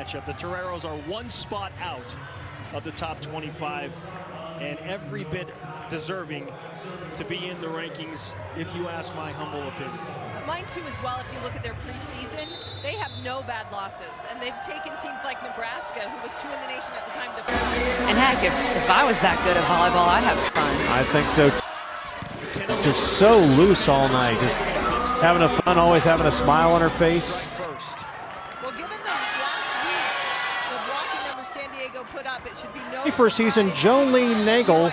matchup. The Toreros are one spot out of the top 25 and every bit deserving to be in the rankings, if you ask my humble opinion. Mine too as well. If you look at their preseason, they have no bad losses, and they've taken teams like Nebraska, who was 2 in the nation at the time, to and heck, if I was that good at volleyball, I'd have fun. I think so. Just so loose all night, just having a fun, always having a smile on her face. Well, given the last week, the blocking number San Diego put up, it should be no First season, Joan Lee Nagel.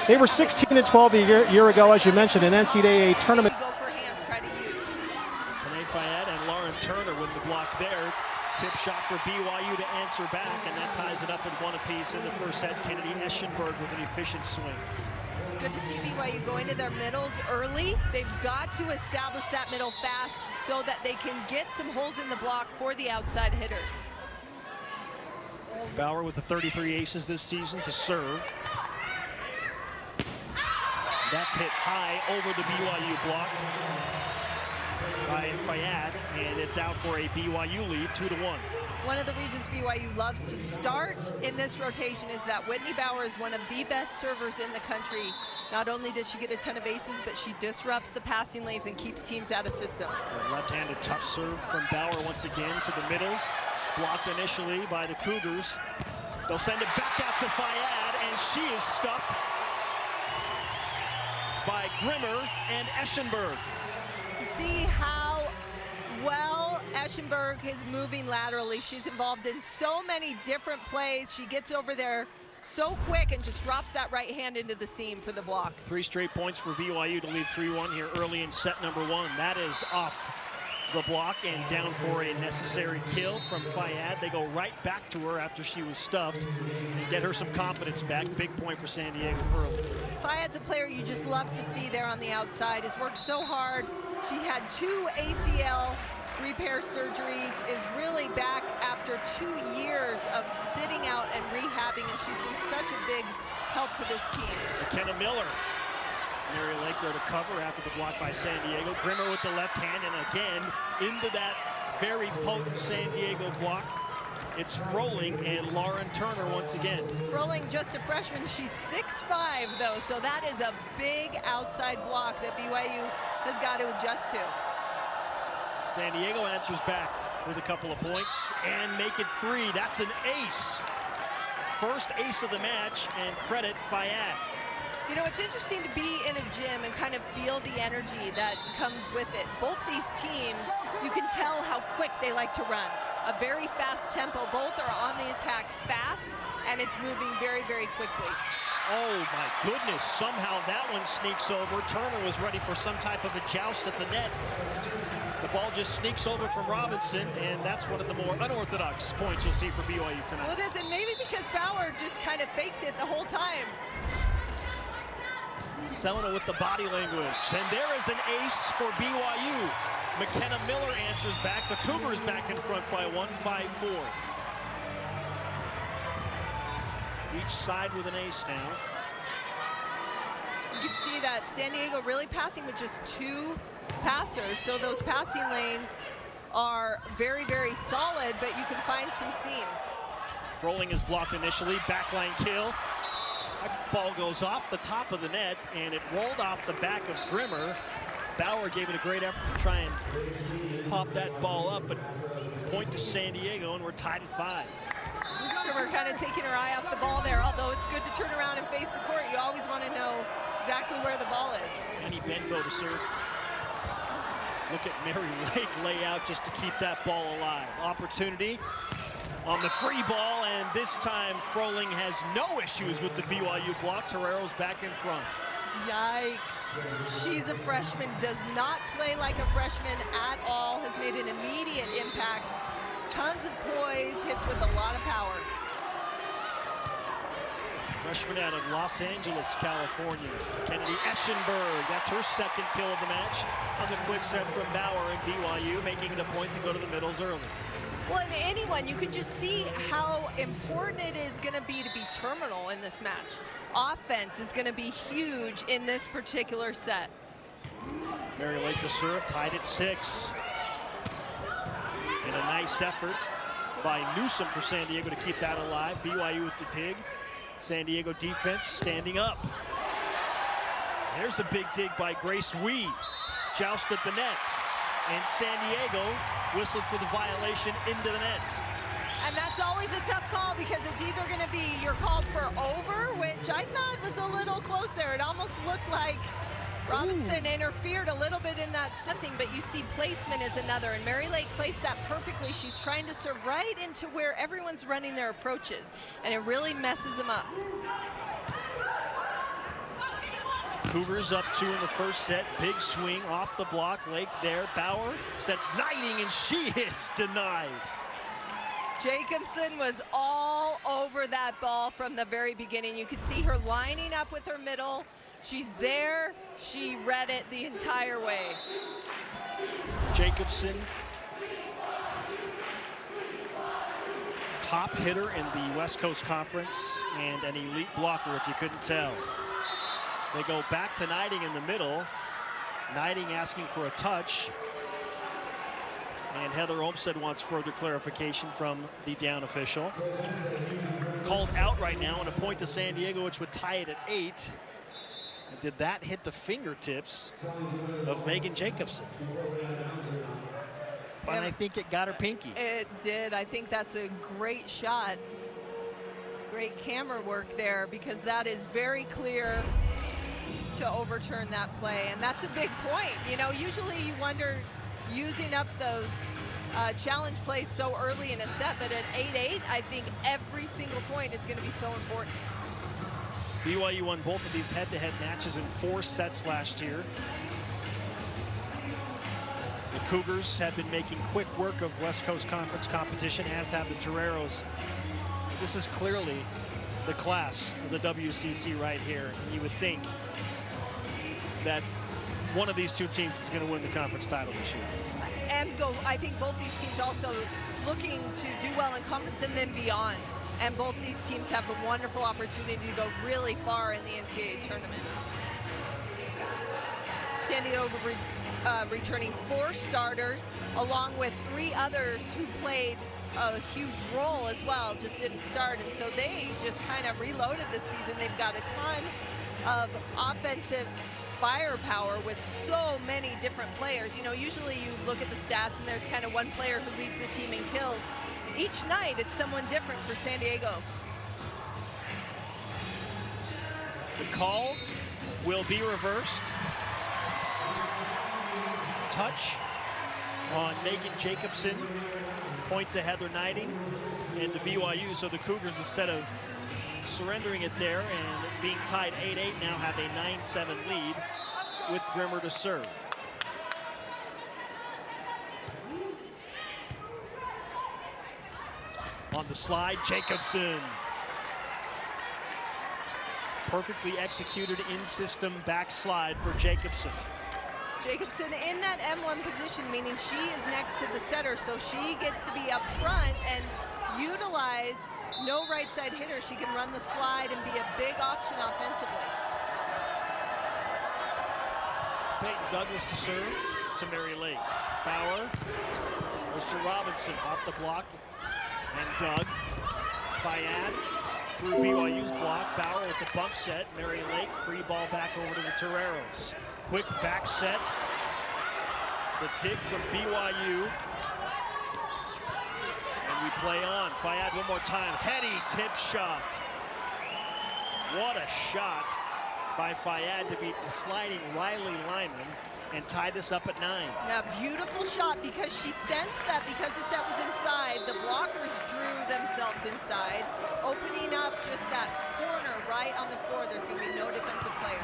They were 16-12 a year ago, as you mentioned, an NCAA tournament. Fayad and Lauren Turner with the block there. Tip shot for BYU to answer back, and that ties it up at 1 apiece in the first set. Kennedy Eschenberg with an efficient swing. Good to see BYU going to their middles early. They've got to establish that middle fast so that they can get some holes in the block for the outside hitters. Bauer with the 33 aces this season to serve. That's hit high over the BYU block by Fayad, and it's out for a BYU lead, 2-1. One of the reasons BYU loves to start in this rotation is that Whitney Bauer is one of the best servers in the country. Not only does she get a ton of aces, but she disrupts the passing lanes and keeps teams out of system. So left-handed tough serve from Bauer once again to the middles. Blocked initially by the Cougars. They'll send it back out to Fayad, and she is stuffed by Grimmer and Eschenberg. You see how well Eschenberg is moving laterally. She's involved in so many different plays. She gets over there so quick and just drops that right hand into the seam for the block. 3 straight points for BYU to lead 3-1 here early in set number 1. That is off the block and down for a necessary kill from Fayad. They go right back to her after she was stuffed and get her some confidence back. Big point for San Diego early. Fayad's a player you just love to see there on the outside. Has worked so hard. She had 2 ACL repair surgeries, is really back after 2 years of sitting out and rehabbing, and she's been such a big help to this team. McKenna Miller. Mary Lake there to cover after the block by San Diego. Grimmer with the left hand, and again into that very potent San Diego block. It's Froling and Lauren Turner once again. Froling, just a freshman. She's 6'5", though, so that is a big outside block that BYU has got to adjust to. San Diego answers back with a couple of points and make it 3. That's an ace. First ace of the match, and credit Fayad. You know, it's interesting to be in a gym and kind of feel the energy that comes with it. Both these teams, you can tell how quick they like to run. A very fast tempo. Both are on the attack fast, and it's moving very, very quickly. Oh my goodness, somehow that one sneaks over. Turner was ready for some type of a joust at the net. The ball just sneaks over from Robinson, and that's one of the more unorthodox points you'll see for BYU tonight. Well, it is, and maybe because Bauer just kind of faked it the whole time. Selena with the body language, and there is an ace for BYU. McKenna Miller answers back. The Cougars back in front by 1, 5-4. Each side with an ace now. You can see that San Diego really passing with just 2 passers, so those passing lanes are very, very solid, but you can find some seams. Froling is blocked initially, backline kill. That ball goes off the top of the net, and it rolled off the back of Grimmer. Bauer gave it a great effort to try and pop that ball up, but point to San Diego, and we're tied at 5. Grimmer kind of taking her eye off the ball there, although it's good to turn around and face the court. You always want to know exactly where the ball is. Annie Benbow to serve. Look at Mary Lake lay out just to keep that ball alive. Opportunity on the free ball, and this time Froling has no issues with the BYU block. Torero's back in front. Yikes. She's a freshman, does not play like a freshman at all, has made an immediate impact. Tons of poise, hits with a lot of power. Freshman out of Los Angeles, California. Kennedy Eschenberg, that's her second kill of the match on the quick set from Bauer and BYU, making it a point to go to the middles early. Well, and anyone, you can just see how important it is going to be terminal in this match. Offense is going to be huge in this particular set. Mary Lake to serve, tied at 6. And a nice effort by Newsom for San Diego to keep that alive. BYU with the dig. San Diego defense standing up. There's a big dig by Grace Wee. Joust at the net. And San Diego whistled for the violation into the net. And that's always a tough call because it's either going to be you're called for over, which I thought was a little close there. It almost looked like Robinson interfered a little bit in that something, but you see placement is another. And Mary Lake placed that perfectly. She's trying to serve right into where everyone's running their approaches, and it really messes them up. Cougars up 2 in the first set. Big swing off the block. Lake there. Bauer sets Knighting, and she is denied. Jacobson was all over that ball from the very beginning. You could see her lining up with her middle. She's there. She read it the entire way. Jacobson, top hitter in the West Coast Conference and an elite blocker, if you couldn't tell. They go back to Knighting in the middle. Knighting asking for a touch. And Heather Olmstead wants further clarification from the down official. Called out right now, and a point to San Diego, which would tie it at 8. And did that hit the fingertips of Megan Jacobson? And I think it got her pinky. It did. I think that's a great shot. Great camera work there, because that is very clear to overturn that play. And that's a big point. You know, usually you wonder, using up those challenge plays so early in a set, but at 8-8, I think every single point is going to be so important. BYU won both of these head-to-head matches in 4 sets last year. The Cougars have been making quick work of West Coast Conference competition, as have the Toreros. This is clearly the class of the WCC right here. You would think that one of these two teams is going to win the conference title this year. And I think both these teams also looking to do well in conference and then beyond. And both these teams have a wonderful opportunity to go really far in the NCAA tournament. San Diego returning 4 starters, along with 3 others who played a huge role as well, just didn't start. And so they just kind of reloaded this season. They've got a ton of offensive firepower with so many different players. You know, usually you look at the stats and there's kind of one player who leads the team in kills. Each night it's someone different for San Diego. The call will be reversed. Touch on Megan Jacobson. Point to Heather Knighting and to BYU. So the Cougars, instead of surrendering it there and being tied 8-8, now have a 9-7 lead with Grimmer to serve. On the slide, Jacobson. Perfectly executed in-system backslide for Jacobson. Jacobson in that M1 position, meaning she is next to the setter, so she gets to be up front and utilize no right side hitter. She can run the slide and be a big option offensively. Peyton Douglas to serve to Mary Lake. Bauer, Mr. Robinson off the block, and Doug. Fayad through BYU's block. Bauer with the bump set. Mary Lake, free ball back over to the Toreros. Quick back set. The dig from BYU. And we play on. Fayad one more time. Heady tip shot. What a shot by Fayad to beat the sliding Riley lineman and tie this up at 9. Now, beautiful shot, because she sensed that because the set was inside, the blockers drew themselves inside, opening up just that corner right on the floor. There's going to be no defensive player.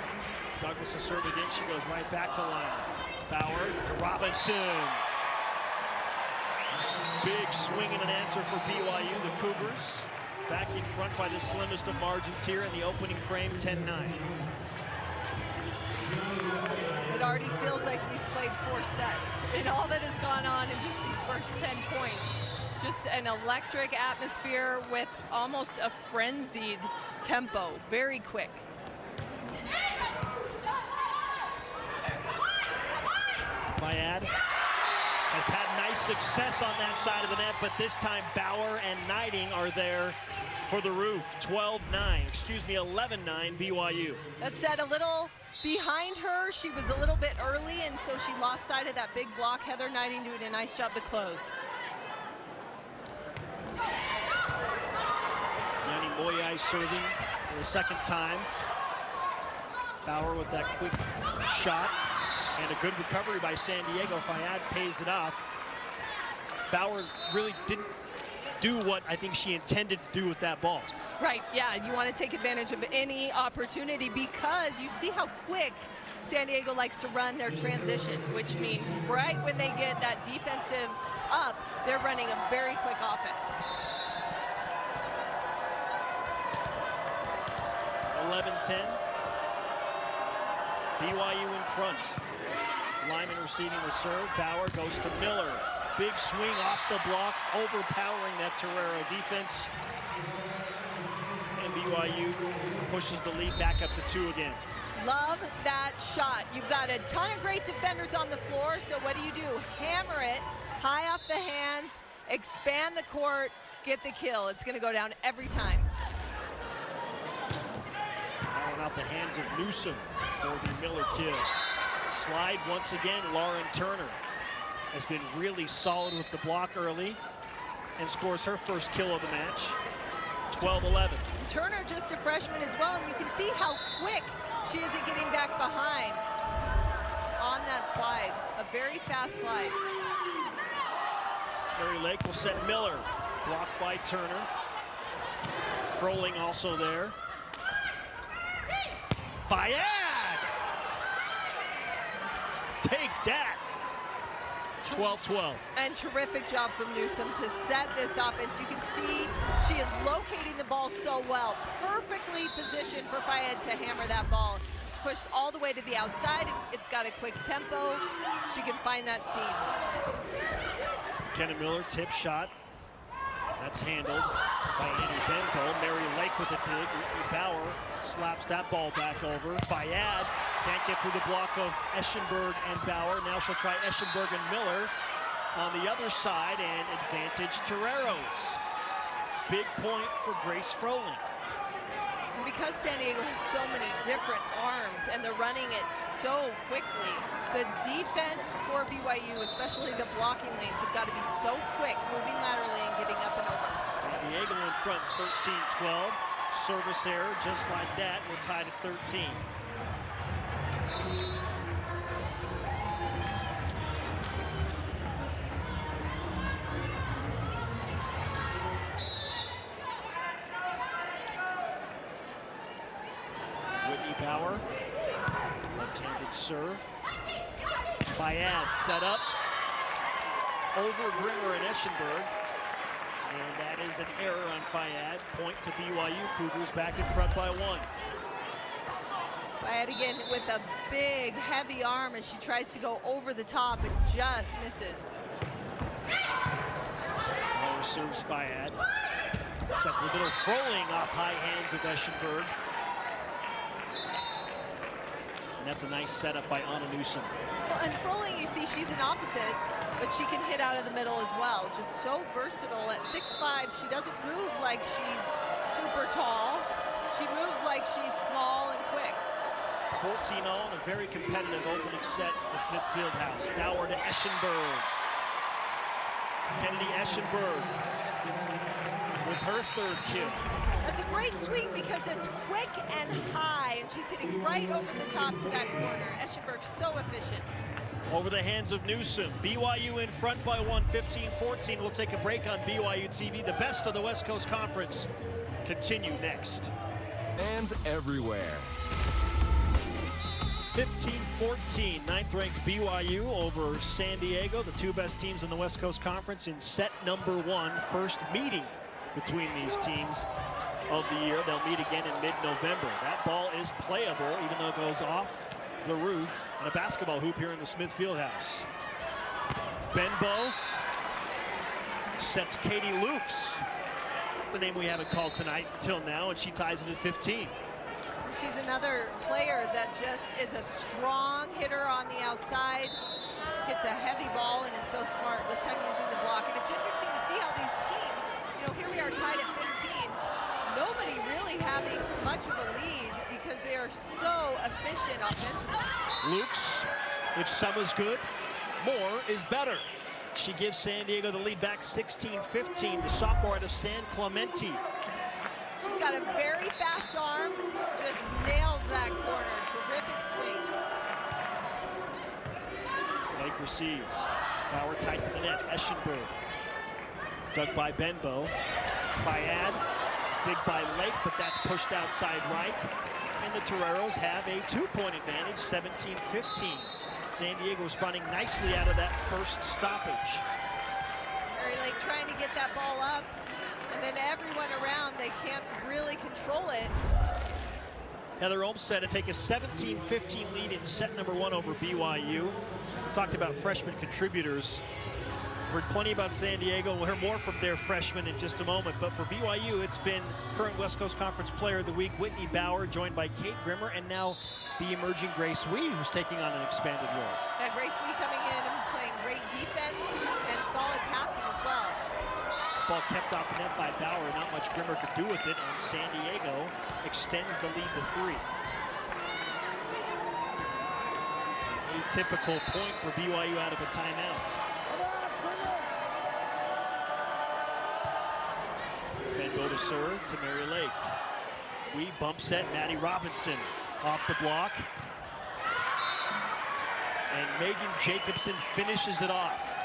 Douglas is served again. She goes right back to line. Bauer to Robinson. Big swing and an answer for BYU. The Cougars back in front by the slimmest of margins here in the opening frame, 10-9. It already feels like we've played 4 sets. And all that has gone on in just these first 10 points. Just an electric atmosphere with almost a frenzied tempo, very quick. Fayad has had Nice success on that side of the net, but this time Bauer and Knighting are there for the roof. 11-9 BYU. That said, a little behind her. She was a little bit early, and so she lost sight of that big block. Heather Knighting doing a nice job to close. Yanni Moyai serving for the second time. Bauer with that quick shot and a good recovery by San Diego. Fayad pays it off. Bauer really didn't do what I think she intended to do with that ball. Right, yeah, you want to take advantage of any opportunity because you see how quick San Diego likes to run their transition, which means right when they get that defensive up, they're running a very quick offense. 11-10. BYU in front. Lyman receiving the serve. Bauer goes to Miller. Big swing off the block, overpowering that Torero defense. And BYU pushes the lead back up to 2 again. Love that shot. You've got a ton of great defenders on the floor, so what do? Hammer it high off the hands, expand the court, get the kill. It's going to go down every time. Out the hands of Newsom for the Miller kill. Slide once again. Lauren Turner has been really solid with the block early and scores her first kill of the match. 12-11. Turner just a freshman as well, and you can see how quick she is at getting back behind on that slide. A very fast slide. Mary Lake will set Miller. Blocked by Turner. Froling also there. Fayad! Take that! 12-12. And terrific job from Newsom to set this offense. You can see she is locating the ball so well. Perfectly positioned for Fayad to hammer that ball. It's pushed all the way to the outside. It's got a quick tempo. She can find that seam. Kenna Miller, tip shot. That's handled by Annie Benbow. Mary Lake with a dig. Bauer slaps that ball back over. Fayad can't get through the block of Eschenberg and Bauer. Now she'll try Eschenberg and Miller on the other side, and advantage Toreros. Big point for Grace Froling. And because San Diego has so many different arms and they're running it so quickly, the defense for BYU, especially the blocking lanes, have got to be so quick, moving laterally and getting up and over. San Diego in front, 13-12. Service error, just like that. We're tied at 13. Whitney Bauer, left-handed serve. Fayad set up over Grimmer and Eschenberg. And that is an error on Fayad. Point to BYU. Cougars back in front by 1. Fayad again with a big, heavy arm as she tries to go over the top and just misses. Bauer serves Fayad. Except for a little Froling off high hands of Eschenberg. And that's a nice setup by Anna Newsom. Well, and Froling, you see, she's an opposite, but she can hit out of the middle as well. Just so versatile. At 6'5", she doesn't move like she's super tall. She moves like she's small and quick. 14-0 and a very competitive opening set at the Smith Fieldhouse. Bauer to Eschenberg. Kennedy Eschenberg with her 3rd kill. That's a great swing because it's quick and high, and she's hitting right over the top to that corner. Eschenberg's so efficient. Over the hands of Newsom. BYU in front by 1, 15-14. We'll take a break on BYU TV. The best of the West Coast Conference continue next. Fans everywhere. 15-14, 9th-ranked BYU over San Diego, the 2 best teams in the West Coast Conference in set number 1. First meeting between these teams of the year. They'll meet again in mid-November. That ball is playable, even though it goes off the roof on a basketball hoop here in the Smith Fieldhouse. Benbow sets Katie Lukes. That's a name we haven't called tonight until now, and she ties it at 15. She's another player that just is a strong hitter on the outside, hits a heavy ball and is so smart, this time using the block. And it's interesting to see how these teams, you know, here we are tied at 15. Nobody really having much of a lead because they are so efficient offensively. Lukes, if Summer's good, more is better. She gives San Diego the lead back 16-15, the sophomore out of San Clemente. She's got a very fast arm, just nails that corner. Terrific swing. Lake receives. Bauer tight to the net. Eschenberg. Dug by Benbow. Fayad. Dig by Lake, but that's pushed outside right. And the Toreros have a 2-point advantage, 17-15. San Diego responding nicely out of that first stoppage. Mary Lake trying to get that ball up, and then everyone around, they can't really control it. Heather Olmstead to take a 17-15 lead in set number 1 over BYU. We talked about freshman contributors. We've heard plenty about San Diego. We'll hear more from their freshmen in just a moment. But for BYU, it's been current West Coast Conference Player of the Week, Whitney Bauer, joined by Kate Grimmer, and now the emerging Grace Wee, who's taking on an expanded role. Yeah, Grace Wee coming in and playing great defense and solid passing as well. Ball kept off the net by Bauer. Not much Grimmer could do with it, and San Diego extends the lead to 3. A typical point for BYU out of a timeout. Benbow to serve to Mary Lake. Wee bump set, Maddie Robinson off the block. And Megan Jacobson finishes it off.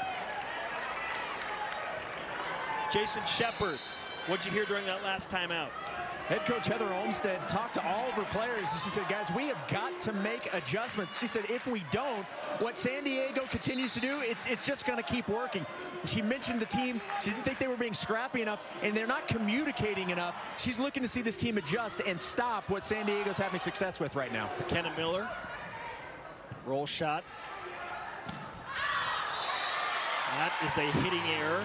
Jason Shepard, what'd you hear during that last timeout? Head coach Heather Olmstead talked to all of her players, and she said, guys, we have got to make adjustments. She said, if we don't, what San Diego continues to do, it's just going to keep working. She mentioned the team. She didn't think they were being scrappy enough, and they're not communicating enough. She's looking to see this team adjust and stop what San Diego's having success with right now. McKenna Miller, roll shot. That is a hitting error.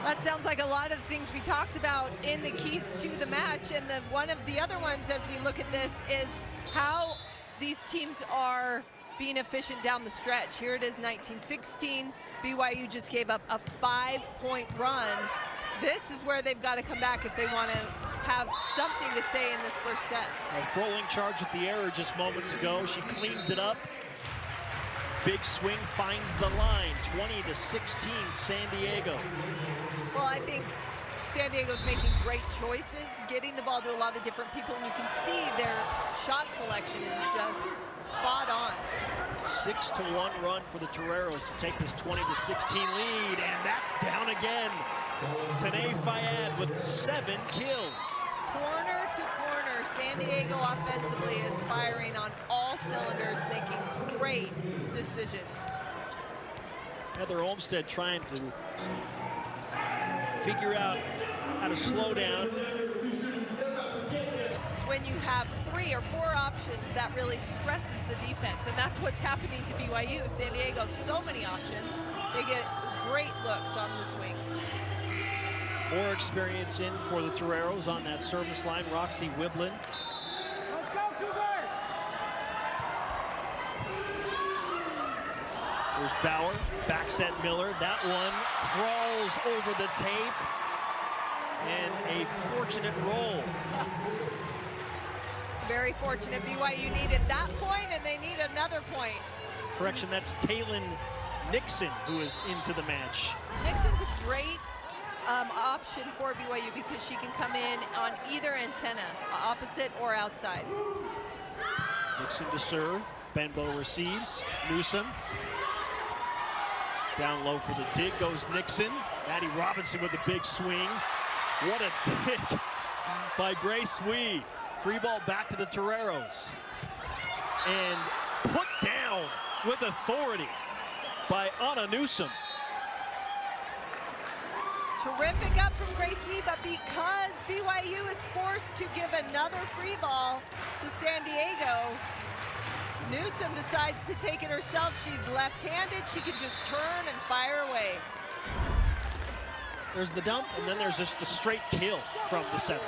That sounds like a lot of the things we talked about in the keys to the match. And one of the other ones as we look at this is how these teams are being efficient down the stretch. Here it is, 19-16. BYU just gave up a 5-point run. This is where they've got to come back if they want to have something to say in this first set. A Froling charged with the error just moments ago. She cleans it up. Big swing finds the line, 20-16, San Diego. Well, I think San Diego's making great choices, getting the ball to a lot of different people, and you can see their shot selection is just spot on. 6-1 run for the Toreros to take this 20-16 lead, and that's down again. Tanae Fayad with 7 kills. Corner to corner, San Diego offensively is firing on all cylinders, making great decisions. Heather Olmstead trying to figure out how to slow down. When you have 3 or 4 options, that really stresses the defense, and that's what's happening to BYU. San Diego, so many options. They get great looks on the swings. More experience in for the Toreros on that service line. Roxy Wiblin. Let's go, Cougar! There's Bauer, back set Miller. That one crawls over the tape. And a fortunate roll. Very fortunate. BYU needed that point, and they need another point. Correction, that's Taylin Nixon who is into the match. Nixon's a great option for BYU because she can come in on either antenna, opposite or outside. Nixon to serve. Benbow receives. Newsom. Down low for the dig goes Nixon. Maddie Robinson with a big swing. What a dig by Grace Wee. Free ball back to the Toreros. And put down with authority by Anna Newsom. Terrific up from Grace Wee, but because BYU is forced to give another free ball to San Diego, Newsom decides to take it herself. She's left-handed. She can just turn and fire away. There's the dump, and then there's just the straight kill from the center.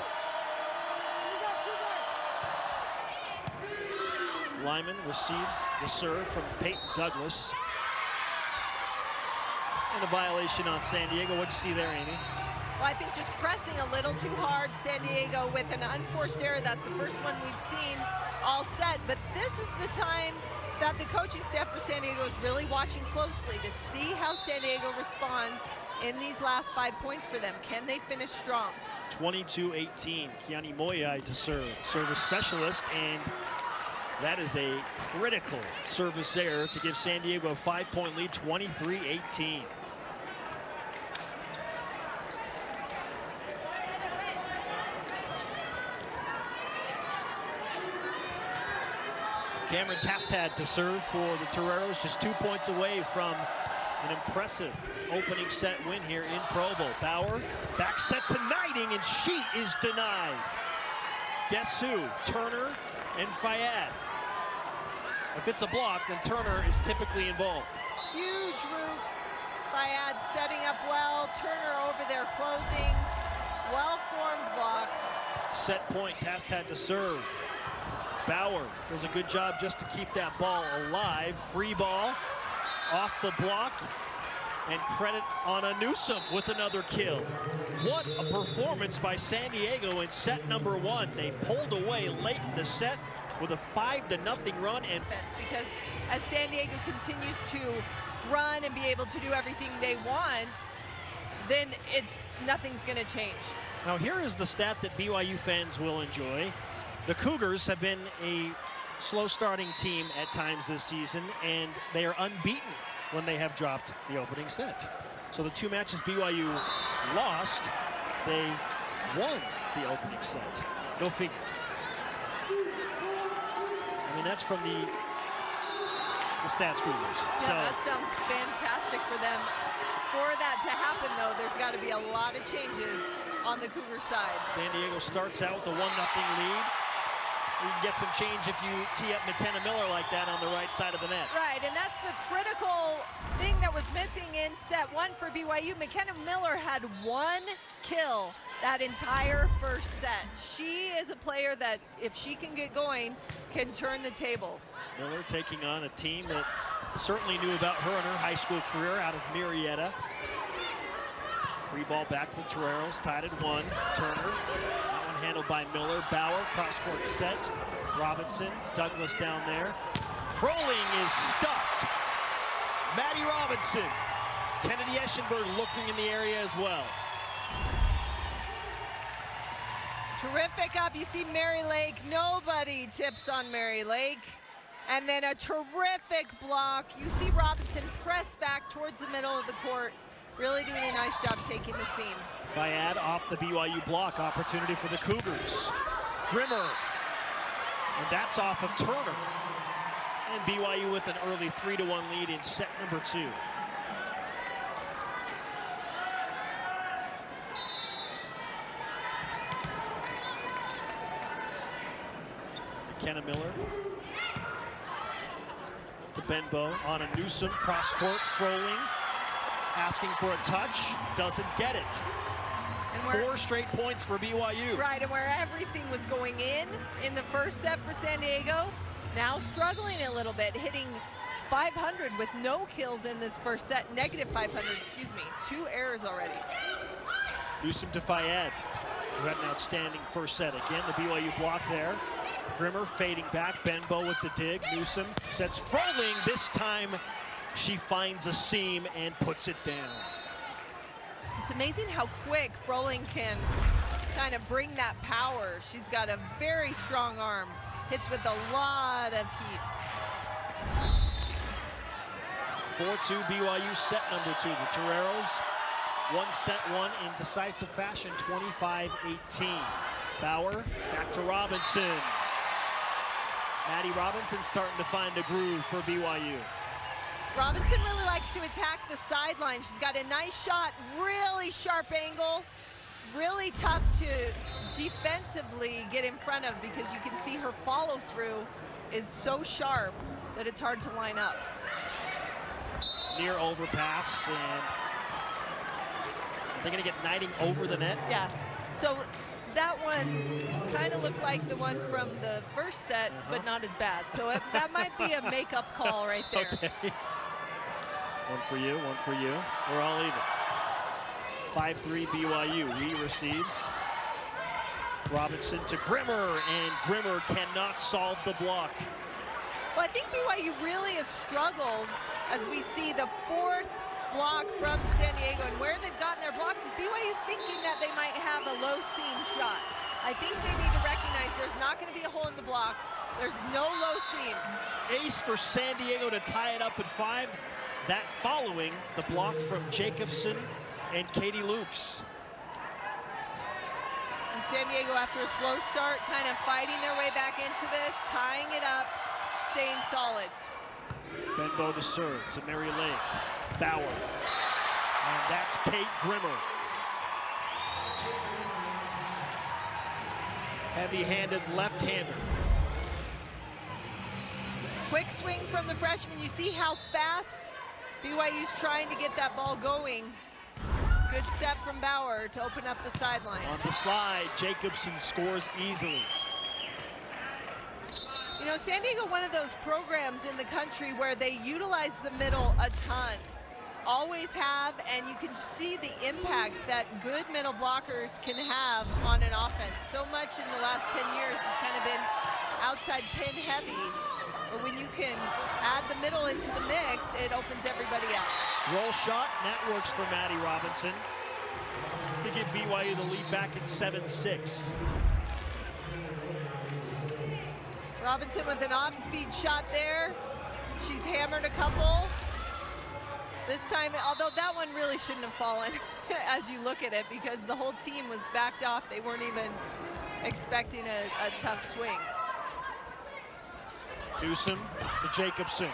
Lyman receives the serve from Peyton Douglas. And a violation on San Diego. What'd you see there, Amy? Well, I think just pressing a little too hard. San Diego with an unforced error. That's the first one we've seen all set. But this is the time that the coaching staff for San Diego is really watching closely to see how San Diego responds in these last 5 points for them. Can they finish strong? 22-18. Kiani Moyai to serve. Service specialist, and that is a critical service error to give San Diego a 5-point lead, 23-18. Cameron Tastad to serve for the Toreros, just 2 points away from an impressive opening set win here in Provo. Bauer, back set to Knighting, and she is denied. Guess who? Turner and Fayad. If it's a block, then Turner is typically involved. Huge roof. Fayad setting up well. Turner over there closing. Well-formed block. Set point, Tastad to serve. Bauer does a good job just to keep that ball alive. Free ball off the block, and credit on a Newsom with another kill. What a performance by San Diego in set number 1. They pulled away late in the set with a 5-0 run. And because as San Diego continues to run and be able to do everything they want, then nothing's going to change. Now here is the stat that BYU fans will enjoy. The Cougars have been a slow starting team at times this season, and they are unbeaten when they have dropped the opening set. So the 2 matches BYU lost, they won the opening set. Go figure. I mean, that's from the stats gurus. Yeah, so that sounds fantastic for them. For that to happen, though, there's got to be a lot of changes on the Cougar side. San Diego starts out with a 1-0 lead. You can get some change if you tee up McKenna Miller like that on the right side of the net. Right, and that's the critical thing that was missing in set 1 for BYU. McKenna Miller had 1 kill that entire first set. She is a player that, if she can get going, can turn the tables. Miller taking on a team that certainly knew about her in her high school career out of Marietta. Free ball back to the Toreros, tied at 1. Turner. Handled by Miller. Bauer, cross-court set. Robinson, Douglas down there. Froling is stuffed. Maddie Robinson. Kennedy Eschenberg looking in the area as well. Terrific up. You see Mary Lake. Nobody tips on Mary Lake. And then a terrific block. You see Robinson press back towards the middle of the court. Really doing a nice job taking the seam. Fayad off the BYU block. Opportunity for the Cougars. Grimmer. And that's off of Turner. And BYU with an early 3-1 lead in set number 2. McKenna Miller to Benbow on a Newsom cross court. Froling asking for a touch, doesn't get it. And 4 straight points for BYU. Right, and where everything was going in the first set for San Diego, now struggling a little bit, hitting 500 with no kills in this first set. Negative 500, excuse me. 2 errors already. Newsom to Fayad, who had an outstanding first set. Again, the BYU block there. Grimmer fading back, Benbow with the dig. Newsom sets Froling. This time she finds a seam and puts it down. It's amazing how quick Froling can kind of bring that power. She's got a very strong arm. Hits with a lot of heat. 4-2 BYU set number 2. The Toreros won set 1 in decisive fashion, 25-18. Bauer back to Robinson. Maddie Robinson starting to find a groove for BYU. Robinson really likes to attack the sideline. She's got a nice shot, really sharp angle, really tough to defensively get in front of because you can see her follow through is so sharp that it's hard to line up. Near overpass, and they're gonna get Knighting over the net. Yeah, so that one kind of looked like the one from the first set, but not as bad. So that might be a makeup call right there. Okay. One for you, one for you. We're all even. 5-3 BYU. He receives. Robinson to Grimmer, and Grimmer cannot solve the block. Well, I think BYU really has struggled as we see the fourth block from San Diego, and where they've gotten their blocks is BYU thinking that they might have a low seam shot. I think they need to recognize there's not going to be a hole in the block. There's no low seam. Ace for San Diego to tie it up at 5. That following the block from Jacobson and Katie Lukes. And San Diego, after a slow start, kind of fighting their way back into this, tying it up, staying solid. Benbow to serve to Mary Lake. Bauer. And that's Kate Grimmer. Heavy-handed left-hander. Quick swing from the freshman. You see how fast BYU's trying to get that ball going. Good step from Bauer to open up the sideline. On the slide, Jacobson scores easily. You know, San Diego, one of those programs in the country where they utilize the middle a ton. Always have, and you can see the impact that good middle blockers can have on an offense. So much in the last 10 years has kind of been outside pin heavy. But when you can add the middle into the mix, it opens everybody up. Roll shot, and that works for Maddie Robinson to give BYU the lead back at 7-6. Robinson with an off-speed shot there. She's hammered a couple. This time, although that one really shouldn't have fallen as you look at it, because the whole team was backed off. They weren't even expecting a tough swing. Newsom to Jacobson.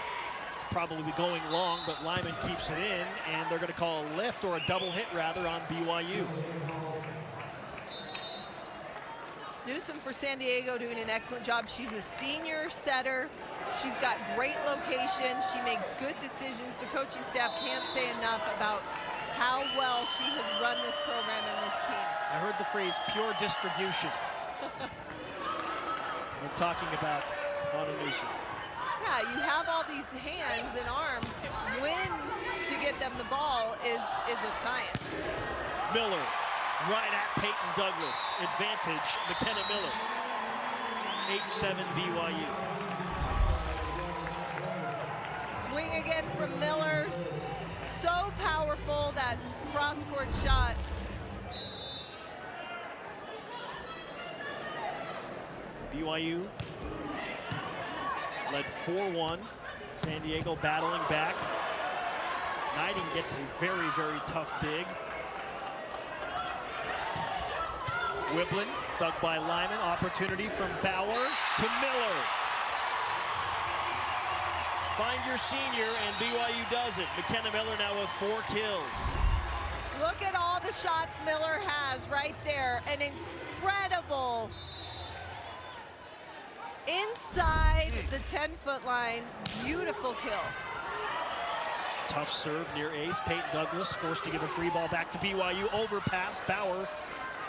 Probably going long, but Lyman keeps it in, and they're going to call a lift, or a double hit rather, on BYU. Newsom for San Diego doing an excellent job. She's a senior setter. She's got great location. She makes good decisions. The coaching staff can't say enough about how well she has run this program and this team. I heard the phrase pure distribution when talking about Anna Newsom. Yeah, you have all these hands and arms. When to get them the ball is a science. Miller right at Peyton Douglas. Advantage, McKenna Miller. 8-7 BYU. Swing again from Miller. So powerful, that cross-court shot. BYU led 4-1. San Diego battling back. Knighting gets a very, very tough dig. Whiblin, dug by Lyman. Opportunity from Bauer to Miller. Find your senior, and BYU does it. McKenna Miller now with 4 kills. Look at all the shots Miller has right there. An incredible inside the 10-foot line. Beautiful kill. Tough serve near ace. Peyton Douglas forced to give a free ball back to BYU. Overpass. Bauer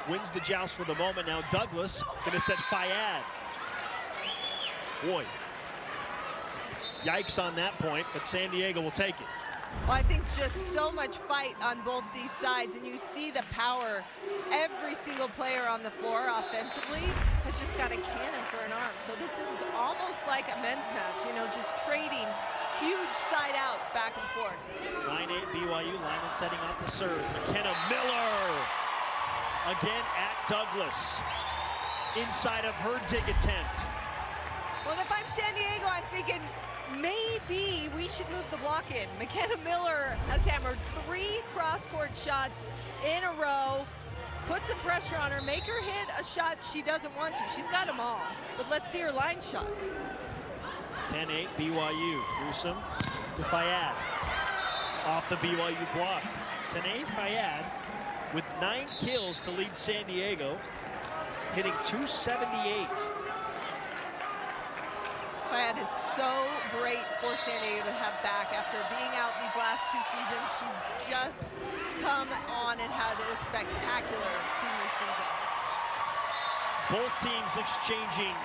wins the joust for the moment. Now Douglas going to set Fayad. Boy. Yikes on that point, but San Diego will take it. Well, I think just so much fight on both these sides, and you see the power. Every single player on the floor offensively has just got a cannon for an arm. So this is almost like a men's match, you know, just trading huge side outs back and forth. 9-8 BYU. Lyman setting up the serve. McKenna Miller again at Douglas. Inside of her dig attempt. Well, if I'm San Diego, I'm thinking maybe we should move the block in. McKenna Miller has hammered 3 cross-court shots in a row. Put some pressure on her, make her hit a shot she doesn't want to. She's got them all, but let's see her line shot. 10-8 BYU. Newsom to Fayad. Off the BYU block. Tanae Fayad with 9 kills to lead San Diego, hitting .278. Fayad is so great for San Diego to have back after being out these last 2 seasons. She's just come on and had a spectacular senior season. Both teams exchanging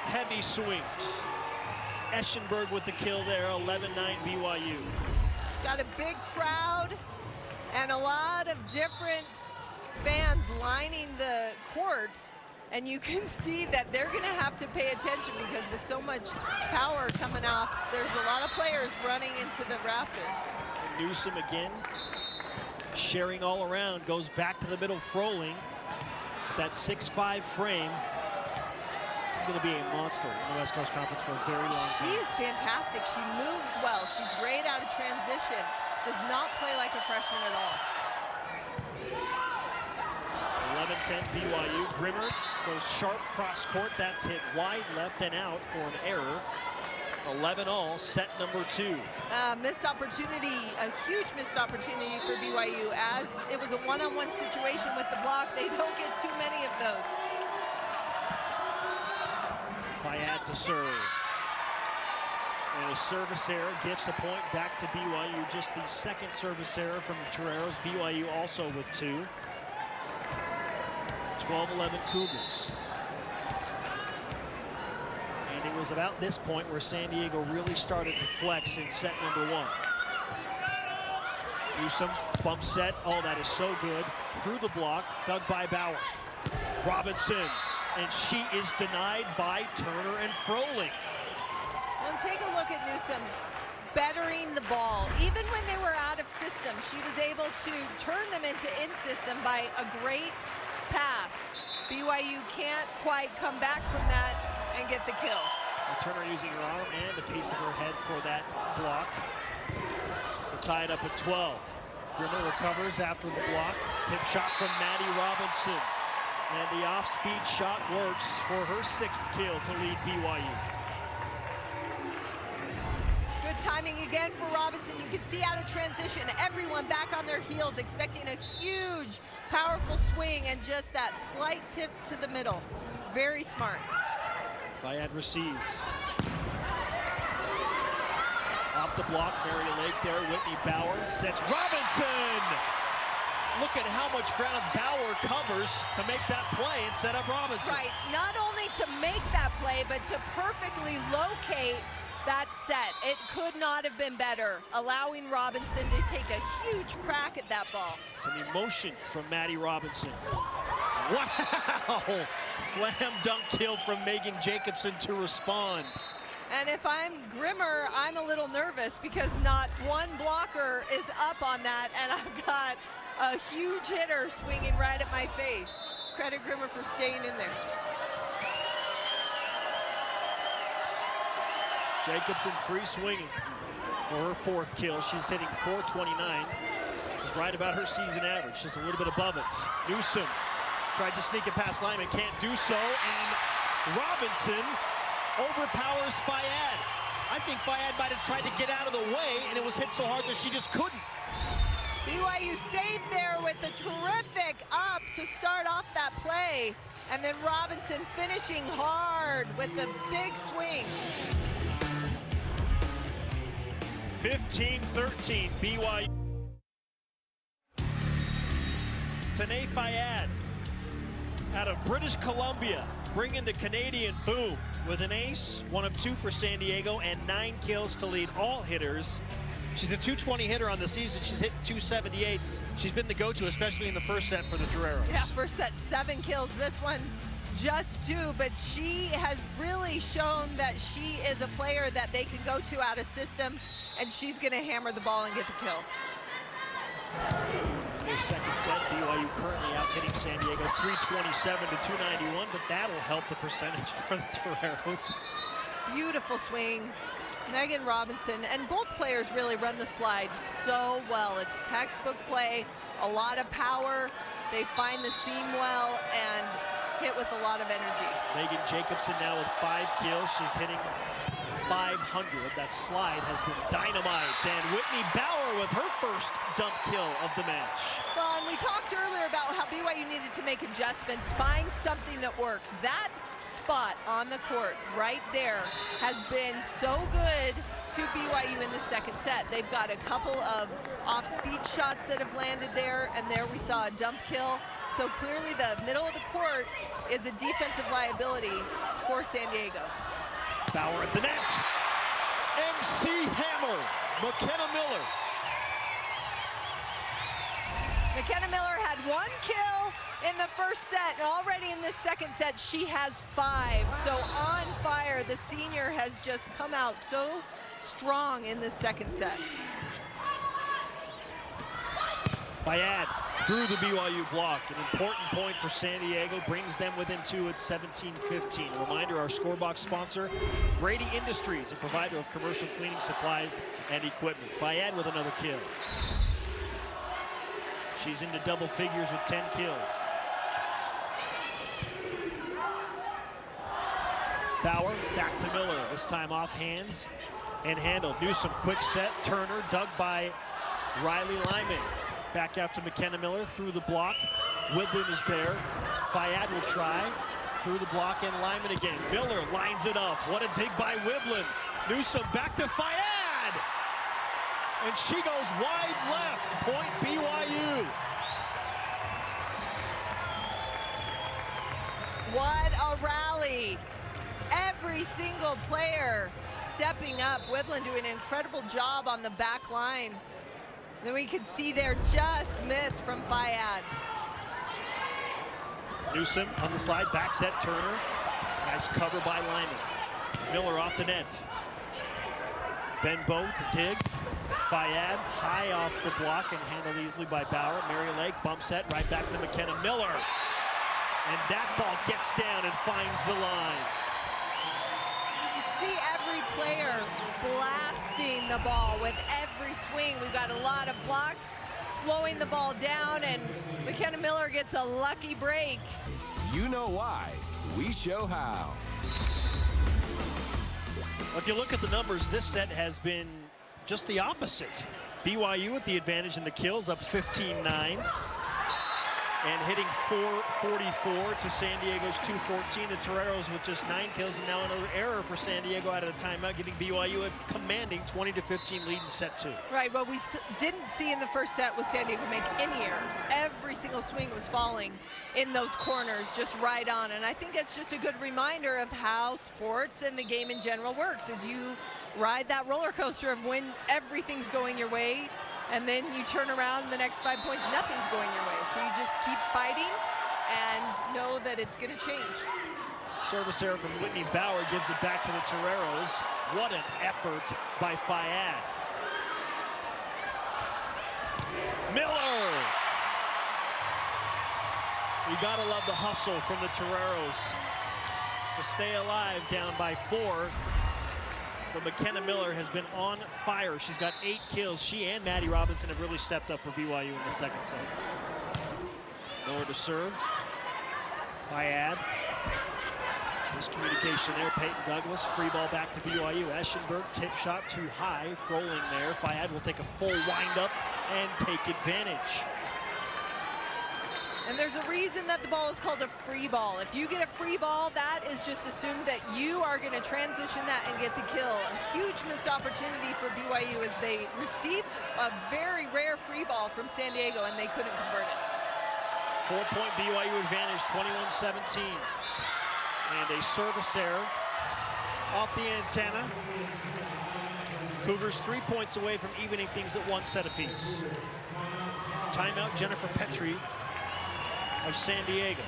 heavy swings. Eschenberg with the kill there, 11-9 BYU. Got a big crowd and a lot of different fans lining the court, and you can see that they're going to have to pay attention because with so much power coming off, there's a lot of players running into the rafters. And Newsom again, sharing all around, goes back to the middle. Froling, that 6'5" frame. He's going to be a monster in the West Coast Conference for a very long time. She is fantastic. She moves well. She's great out of transition. Does not play like a freshman at all. 11-10 BYU. Grimmer goes sharp cross court. That's hit wide left and out for an error. 11-all, set number 2. Missed opportunity, a huge missed opportunity for BYU, as it was a one-on-one situation with the block. They don't get too many of those. Fayad to serve. And a service error gifts a point back to BYU. Just the second service error from the Toreros. BYU also with 2. 12-11 Cougars. And it was about this point where San Diego really started to flex in set number 1. Newsom, bump set. Oh, that is so good. Through the block, dug by Bauer. Robinson, and she is denied by Turner and Froling. And take a look at Newsom bettering the ball. Even when they were out of system, she was able to turn them into in-system by a great pass. BYU can't quite come back from that and get the kill. Turner using her arm and a piece of her head for that block. We'll tie it up at 12. Grimmer recovers after the block. Tip shot from Maddie Robinson. And the off-speed shot works for her 6th kill to lead BYU. Good timing again for Robinson. You can see out of transition, everyone back on their heels, expecting a huge, powerful swing, and just that slight tip to the middle. Very smart. Fayad receives. Off the block, Mary Lake there. Whitney Bauer sets Robinson. Look at how much ground Bauer covers to make that play and set up Robinson. Right, not only to make that play, but to perfectly locate that set. It could not have been better, allowing Robinson to take a huge crack at that ball. Some emotion from Maddie Robinson. Wow! Slam dunk kill from Megan Jacobson to respond. And if I'm Grimmer, I'm a little nervous because not one blocker is up on that, and I've got a huge hitter swinging right at my face. Credit Grimmer for staying in there. Jacobson free swinging for her 4th kill. She's hitting .429, which is right about her season average, just a little bit above it. Newsom tried to sneak it past Lyman, can't do so, and Robinson overpowers Fayad. I think Fayad might have tried to get out of the way, and it was hit so hard that she just couldn't. BYU saved there with a terrific up to start off that play, and then Robinson finishing hard with the big swing. 15-13 BYU. Tanae Fayad out of British Columbia, bringing the Canadian boom with an ace, 1 of 2 for San Diego, and 9 kills to lead all hitters. She's a .220 hitter on the season. She's hit .278. She's been the go-to, especially in the first set for the Toreros. Yeah, first set 7 kills. This one just 2, but she has really shown that she is a player that they can go to out of system, and she's going to hammer the ball and get the kill. This second set, BYU currently out hitting San Diego 327 to 291, but that'll help the percentage for the Toreros. Beautiful swing. Megan Robinson, and both players really run the slide so well. It's textbook play, a lot of power. They find the seam well and hit with a lot of energy. Megan Jacobson now with 5 kills. She's hitting .500. That slide has been dynamite. And Whitney Bauer with her first dump kill of the match. Well, and we talked earlier about how BYU needed to make adjustments, find something that works. That spot on the court right there has been so good to BYU in the second set. They've got a couple of off-speed shots that have landed there, and there we saw a dump kill. So clearly the middle of the court is a defensive liability for San Diego. Bauer at the net. MC Hammer, McKenna Miller. McKenna Miller had 1 kill in the first set, and already in this second set, she has 5. So on fire, the senior has just come out so strong in this second set. Fayad through the BYU block. An important point for San Diego, brings them within 2 at 17-15. A reminder, our scorebox sponsor, Brady Industries, a provider of commercial cleaning supplies and equipment. Fayad with another kill. She's into double figures with 10 kills. Bauer back to Miller, this time off hands and handled. Newsom, quick set. Turner dug by Riley Lyman. Back out to McKenna Miller through the block. Woodland is there. Fayad will try through the block, and Lyman again. Miller lines it up. What a dig by Woodland. Newsom back to Fayad. And she goes wide left. Point BYU. What a rally. Every single player stepping up. Woodland doing an incredible job on the back line. Then we could see there just missed from Fayad. Newsom on the slide, back set Turner. Nice cover by Lyman. Miller off the net. Benbow to dig. Fayad high off the block and handled easily by Bauer. Mary Lake bump set right back to McKenna Miller. And that ball gets down and finds the line. You can see every player blasting the ball with every swing. We've got a lot of blocks, slowing the ball down, and McKenna Miller gets a lucky break. You know why, we show how. If you look at the numbers, this set has been just the opposite. BYU with the advantage in the kills, up 15-9. And hitting 444 to San Diego's 214. The Toreros with just 9 kills, and now another error for San Diego out of the timeout, giving BYU a commanding 20-15 lead in set 2. Right, what we didn't see in the first set was San Diego make any errors. Every single swing was falling in those corners, just right on. And I think that's just a good reminder of how sports and the game in general works, as you ride that roller coaster of when everything's going your way, and then you turn around the next 5 points, nothing's going your way. So you just keep fighting and know that it's going to change. Service error from Whitney Bauer gives it back to the Toreros. What an effort by Fayad. Miller! You gotta love the hustle from the Toreros to stay alive down by 4. But McKenna Miller has been on fire. She's got 8 kills. She and Maddie Robinson have really stepped up for BYU in the second set. Miller to serve. Fayad. Miscommunication there. Peyton Douglas, free ball back to BYU. Eschenberg, tip shot too high. Froling there. Fayad will take a full windup and take advantage. And there's a reason that the ball is called a free ball. If you get a free ball, that is just assumed that you are going to transition that and get the kill. A huge missed opportunity for BYU as they received a very rare free ball from San Diego and they couldn't convert it. 4-point BYU advantage, 21-17. And a service error off the antenna. Cougars 3 points away from evening things at 1 set apiece. Timeout, Jennifer Petrie of San Diego.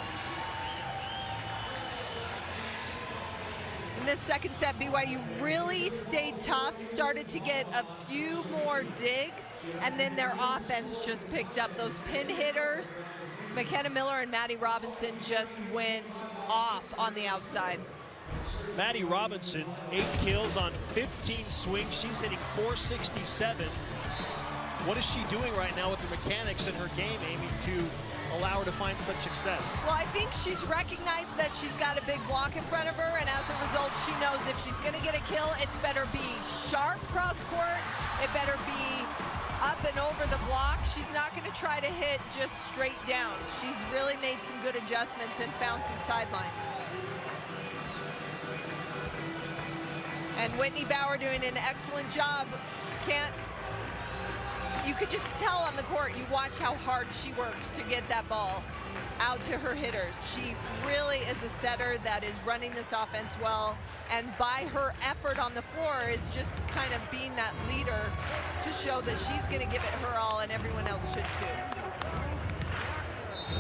In this second set, BYU really stayed tough, started to get a few more digs, and then their offense just picked up. Those pin hitters, McKenna Miller and Maddie Robinson, just went off on the outside. Maddie Robinson, 8 kills on 15 swings. She's hitting 467. What is she doing right now with her mechanics in her game, Amy, to allow her to find such success? Well, I think she's recognized that she's got a big block in front of her, and as a result, she knows if she's going to get a kill, it's better be sharp cross court. It better be up and over the block. She's not going to try to hit just straight down. She's really made some good adjustments and found some sidelines. And Whitney Bauer doing an excellent job. You could just tell on the court, you watch how hard she works to get that ball. out to her hitters. She really is a setter that is running this offense well, and by her effort on the floor is just kind of being that leader to show that she's going to give it her all, and everyone else should too.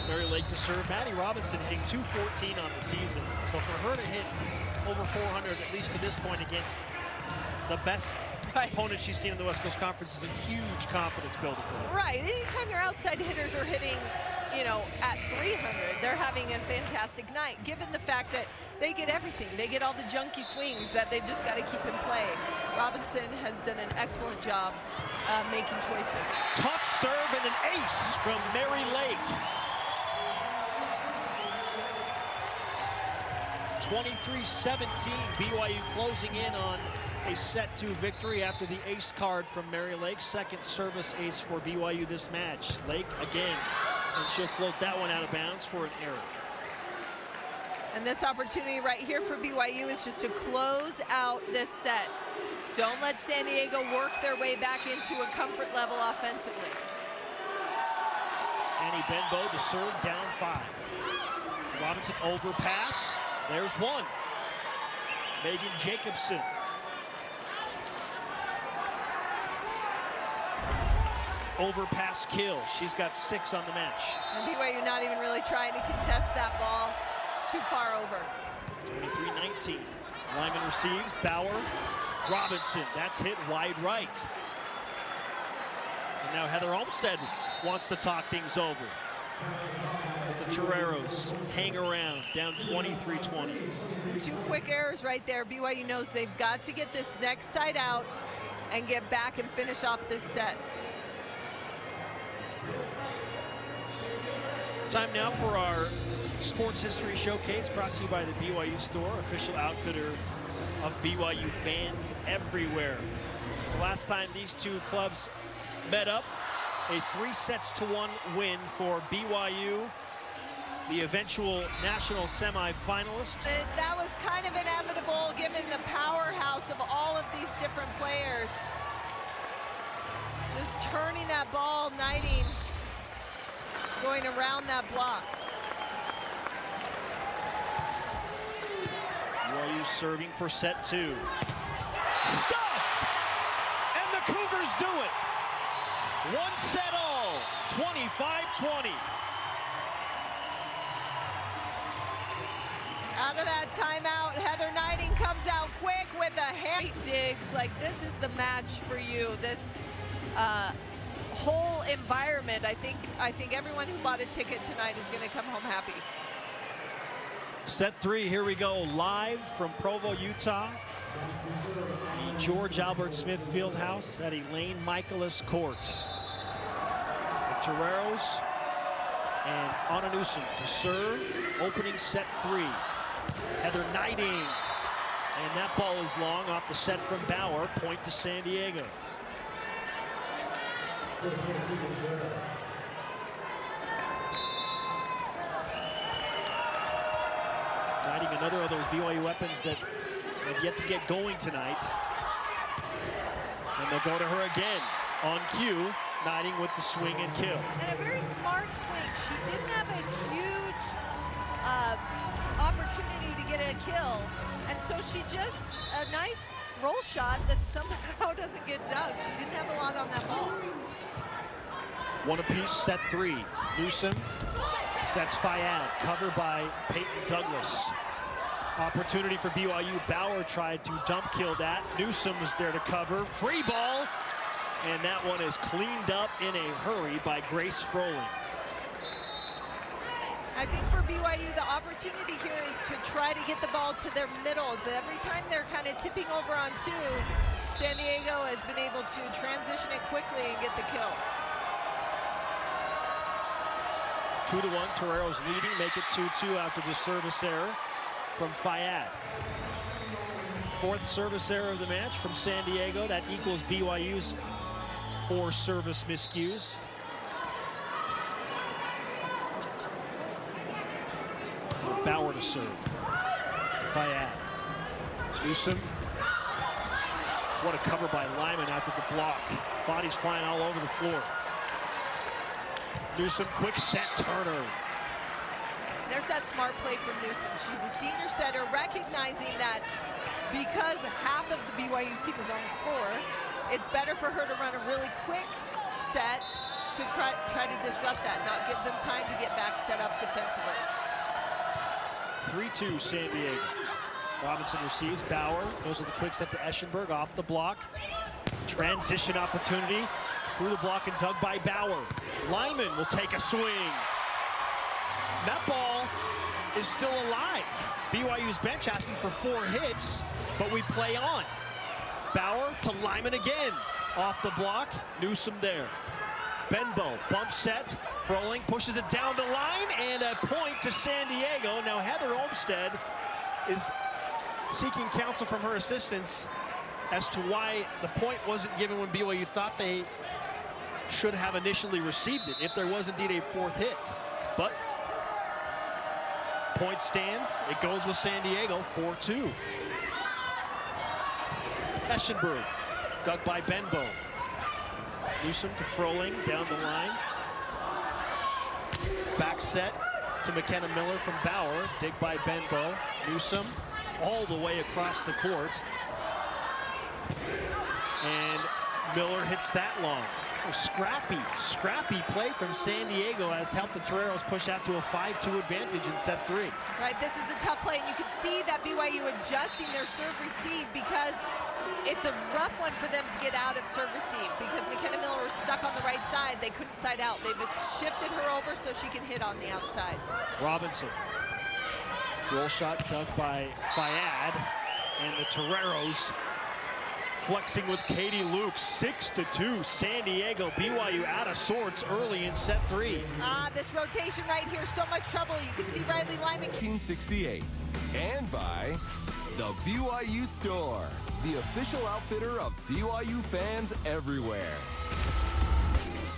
Mary Lake to serve. Maddie Robinson hitting .214 on the season. So for her to hit over 400, at least to this point, against the best opponent she's seen in the West Coast Conference is a huge confidence builder for her. Right. Anytime your outside hitters are hitting, you know, at 300, they're having a fantastic night, given the fact that they get everything. They get all the junky swings that they've just got to keep in play. Robinson has done an excellent job making choices. Tough serve and an ace from Mary Lake. 23-17, BYU closing in on a set 2 victory after the ace card from Mary Lake. Second service ace for BYU this match. Lake again, and she'll float that one out of bounds for an error. And this opportunity right here for BYU is just to close out this set. Don't let San Diego work their way back into a comfort level offensively. Annie Benbow to serve, down 5. Robinson overpass. There's one. Megan Jacobson. Overpass kill. She's got 6 on the match. And BYU not even really trying to contest that ball. It's too far over. 23-19. Lyman receives. Bauer. Robinson. That's hit wide right. And now Heather Olmstead wants to talk things over. As the Toreros hang around, down 23-20. 2 quick errors right there. BYU knows they've got to get this next side out and get back and finish off this set. Time now for our Sports History Showcase, brought to you by the BYU Store, official outfitter of BYU fans everywhere. The last time these two clubs met up, a 3-1 win for BYU, the eventual national semifinalists. That was kind of inevitable given the powerhouse of all of these different players. Just turning that ball, Knighting, going around that block. BYU serving for set 2. Stuffed! And the Cougars do it! 1 set all, 25-20. Out of that timeout, Heather Knighting comes out quick with a hand digs. Like, this is the match for you. This whole environment, I think everyone who bought a ticket tonight is going to come home happy. Set 3, here we go, live from Provo, Utah. The George Albert Smith Fieldhouse at Elaine Michaelis Court. The Toreros and Anna Newsom to serve, opening set 3. Heather Knighting, and that ball is long off the set from Bauer, point to San Diego. Knighting, another of those BYU weapons that have yet to get going tonight. And they'll go to her again on cue. Knighting with the swing and kill. And a very smart swing. She didn't have a huge opportunity to get a kill. And so she just, a nice roll shot that somehow doesn't get dug. She didn't have a lot on that ball. One apiece, set 3. Newsom sets Fayad, cover by Peyton Douglas. Opportunity for BYU. Bauer tried to dump kill that. Newsom was there to cover. Free ball. And that one is cleaned up in a hurry by Grace Froling. I think for BYU, the opportunity here is to try to get the ball to their middles. Every time they're kind of tipping over on 2, San Diego has been able to transition it quickly and get the kill. 2-1, Toreros leading, make it 2-2 after the service error from Fayad. 4th service error of the match from San Diego. That equals BYU's 4 service miscues. Bauer to serve. Fayad. Newsom. What a cover by Lyman after the block. Bodies flying all over the floor. Newsom, quick set, Turner. There's that smart play from Newsom. She's a senior setter, recognizing that because half of the BYU team is on the floor, it's better for her to run a really quick set to try to disrupt that, not give them time to get back set up defensively. 3-2 San Diego. Robinson receives. Bauer goes with a quick set to Eschenberg off the block. Transition opportunity through the block and dug by Bauer. Lyman will take a swing. That ball is still alive. BYU's bench asking for 4 hits, but we play on. Bauer to Lyman again. Off the block, Newsom there. Benbow, bump set, Froling pushes it down the line, and a point to San Diego. Now Heather Olmstead is seeking counsel from her assistants as to why the point wasn't given when BYU thought they should have initially received it, if there was indeed a 4th hit. But point stands, it goes with San Diego, 4-2. Eschenberg, dug by Benbow. Newsom to Froling down the line. Back set to McKenna Miller from Bauer. Dig by Benbow. Newsom all the way across the court. And Miller hits that long. A scrappy play from San Diego has helped the Toreros push out to a 5-2 advantage in set 3. Right, this is a tough play, and you can see that BYU adjusting their serve-receive because it's a rough one for them to get out of serve-receive because McKenna Miller was stuck on the right side. They couldn't side out. They've shifted her over so she can hit on the outside. Robinson. Roll shot dug by Fayad, and the Toreros flexing with Katie Luke. 6-2 San Diego. BYU out of sorts early in set 3. This rotation right here, so much trouble. You can see Riley Lyman. 1968. And by the BYU Store, the official outfitter of BYU fans everywhere.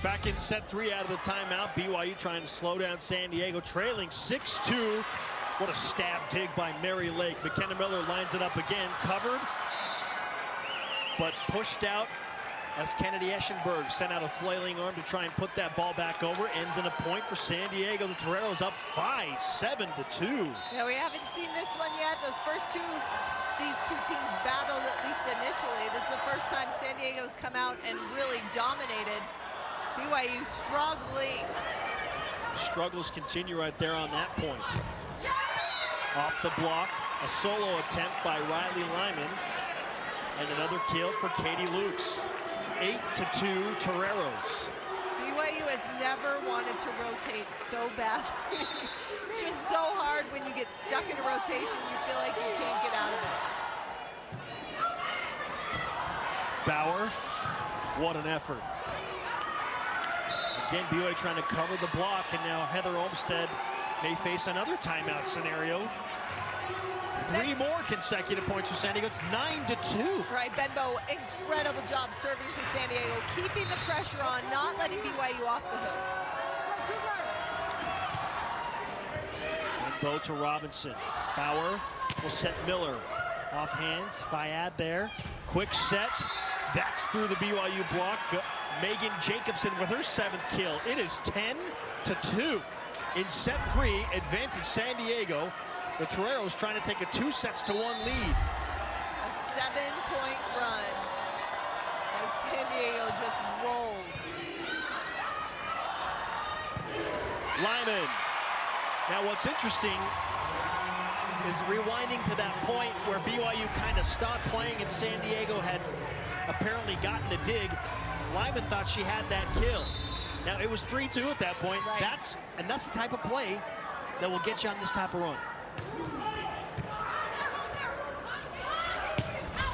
Back in set 3 out of the timeout. BYU trying to slow down San Diego, trailing 6-2. What a stab dig by Mary Lake. McKenna Miller lines it up again, covered, but pushed out as Kennedy Eschenberg sent out a flailing arm to try and put that ball back over. Ends in a point for San Diego. The Toreros up 7-2. Yeah, we haven't seen this one yet. Those first two, these two teams battled at least initially. This is the first time San Diego's come out and really dominated. BYU struggling. The struggles continue right there on that point. Off the block, a solo attempt by Riley Lyman. And another kill for Katie Lukes. 8-2 Toreros. BYU has never wanted to rotate so badly. It's just so hard when you get stuck in a rotation, you feel like you can't get out of it. Bauer, what an effort. Again, BYU trying to cover the block, and now Heather Olmstead may face another timeout scenario. 3 more consecutive points for San Diego. It's 9-2. Right, Benbow, incredible job serving for San Diego, keeping the pressure on, not letting BYU off the hook. Benbow to Robinson. Bauer will set Miller off hands. Fayad there. Quick set. That's through the BYU block. Megan Jacobson with her 7th kill. It is 10-2. In set 3, advantage San Diego. The Toreros trying to take a 2-1 lead. A 7-point run as San Diego just rolls. Lyman. Now what's interesting is rewinding to that point where BYU kind of stopped playing and San Diego had apparently gotten the dig. Lyman thought she had that kill. Now it was 3-2 at that point. Right. That's the type of play that will get you on this type of run.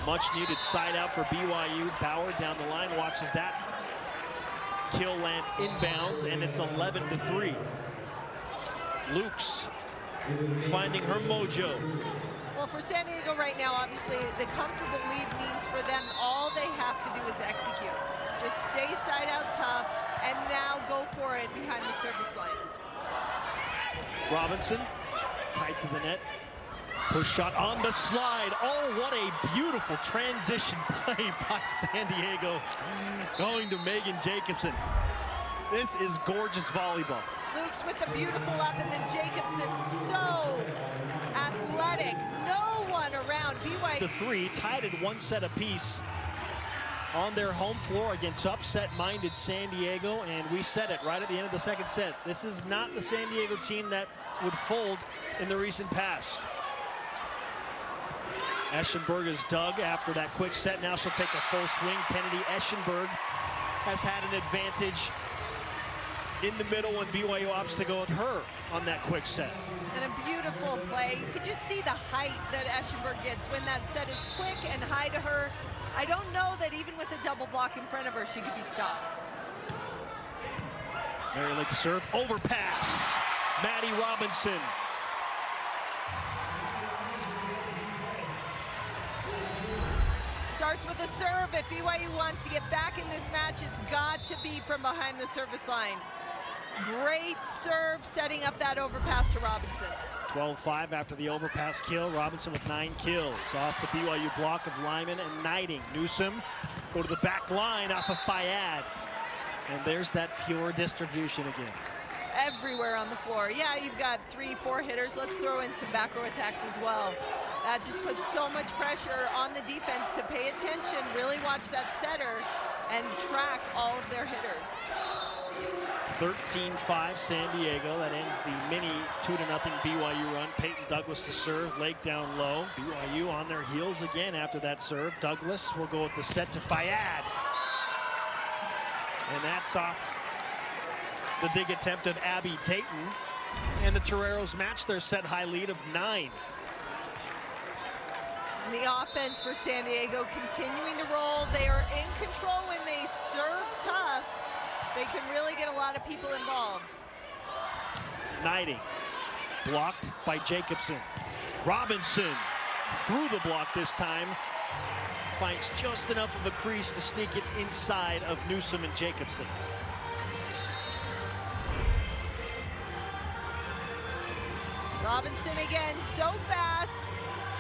Much needed side out for BYU. Bauer down the line watches that kill land inbounds, and it's 11-3. Lukes finding her mojo. Well, for San Diego right now, obviously, the comfortable lead means for them all they have to do is execute. Just stay side out tough, and now go for it behind the service line. Robinson, tight to the net. Push shot on the slide. Oh, what a beautiful transition play by San Diego. Going to Megan Jacobson. This is gorgeous volleyball. Luke's with the beautiful up, and then Jacobson so athletic. No one around. BYU. The three tied at 1 set apiece on their home floor against upset-minded San Diego, and we said it right at the end of the second set. This is not the San Diego team that would fold in the recent past. Eschenberg is dug after that quick set. Now she'll take a full swing. Kennedy Eschenberg has had an advantage in the middle when BYU opts to go with her on that quick set. And a beautiful play. You could just see the height that Eschenberg gets when that set is quick and high to her. I don't know that even with a double block in front of her, she could be stopped. Mary Lake to serve. Overpass. Maddie Robinson. Starts with a serve. If BYU wants to get back in this match, it's got to be from behind the service line. Great serve, setting up that overpass to Robinson. 12-5 after the overpass kill. Robinson with 9 kills off the BYU block of Lyman and Knighting. Newsom go to the back line off of Fayad. And there's that pure distribution again. Everywhere on the floor. Yeah, you've got 3-4 hitters. Let's throw in some back row attacks as well. That just puts so much pressure on the defense to pay attention, really watch that setter, and track all of their hitters. 13-5 San Diego. That ends the mini 2-0 BYU run. Peyton Douglas to serve. Lake down low. BYU on their heels again after that serve. Douglas will go with the set to Fayad. And that's off the dig attempt of Abby Dayton. And the Toreros match their set high lead of 9. And the offense for San Diego continuing to roll. They are in control when they serve tough. They can really get a lot of people involved. Knighting blocked by Jacobson. Robinson through the block this time. Finds just enough of a crease to sneak it inside of Newsom and Jacobson. Robinson again, so fast.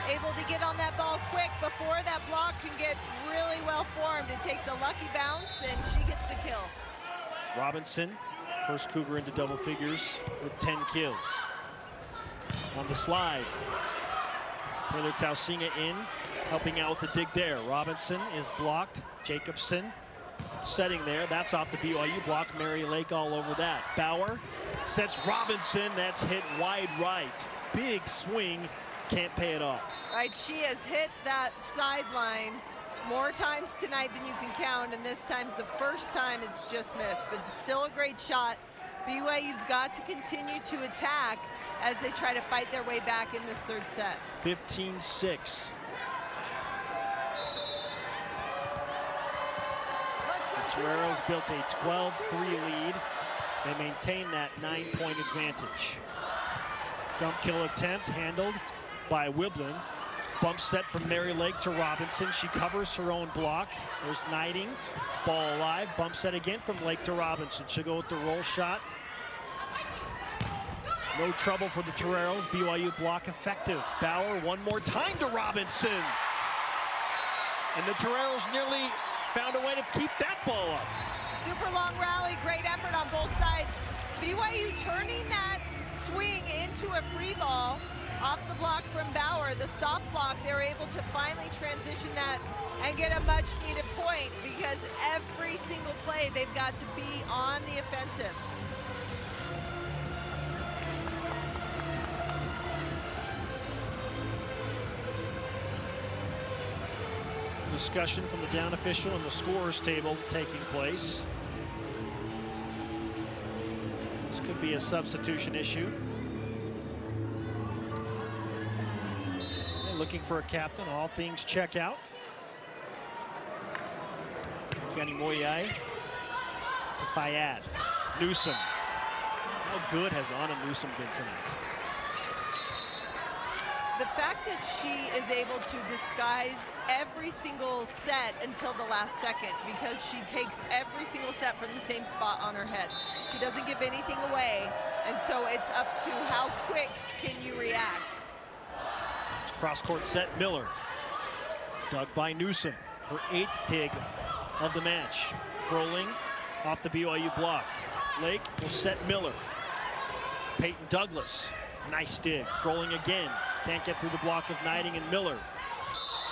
Able to get on that ball quick before that block can get really well formed. It takes a lucky bounce, and she gets the kill. Robinson, first Cougar into double figures with 10 kills. On the slide, Taylor Tausinga in, helping out with the dig there. Robinson is blocked. Jacobson setting there. That's off the BYU block. Mary Lake all over that. Bauer sets Robinson. That's hit wide right. Big swing. Can't pay it off. Right, she has hit that sideline more times tonight than you can count, and this time's the first time it's just missed, but still a great shot. BYU's got to continue to attack as they try to fight their way back in this third set. 15-6. The Toreros built a 12-3 lead. They maintain that 9-point advantage. Dump kill attempt handled by Wiblin. Bump set from Mary Lake to Robinson. She covers her own block. There's Knighting. Ball alive. Bump set again from Lake to Robinson. She'll go with the roll shot. No trouble for the Toreros. BYU block effective. Bauer one more time to Robinson. And the Toreros nearly found a way to keep that ball up. Super long rally. Great effort on both sides. BYU turning that swing into a free ball. Off the block from Bauer, the soft block, they're able to finally transition that and get a much needed point, because every single play they've got to be on the offensive. Discussion from the down official and the scorers table taking place. This could be a substitution issue. Looking for a captain. All things check out. Kenny Moyai to Fayad. Newsom. How good has Anna Newsom been tonight? The fact that she is able to disguise every single set until the last second, because she takes every single set from the same spot on her head. She doesn't give anything away, and so it's up to how quick can you react. Cross-court set, Miller. Dug by Newsom. Her 8th dig of the match. Froling off the BYU block. Lake will set Miller. Peyton Douglas, nice dig. Froling again, can't get through the block of Knighting and Miller.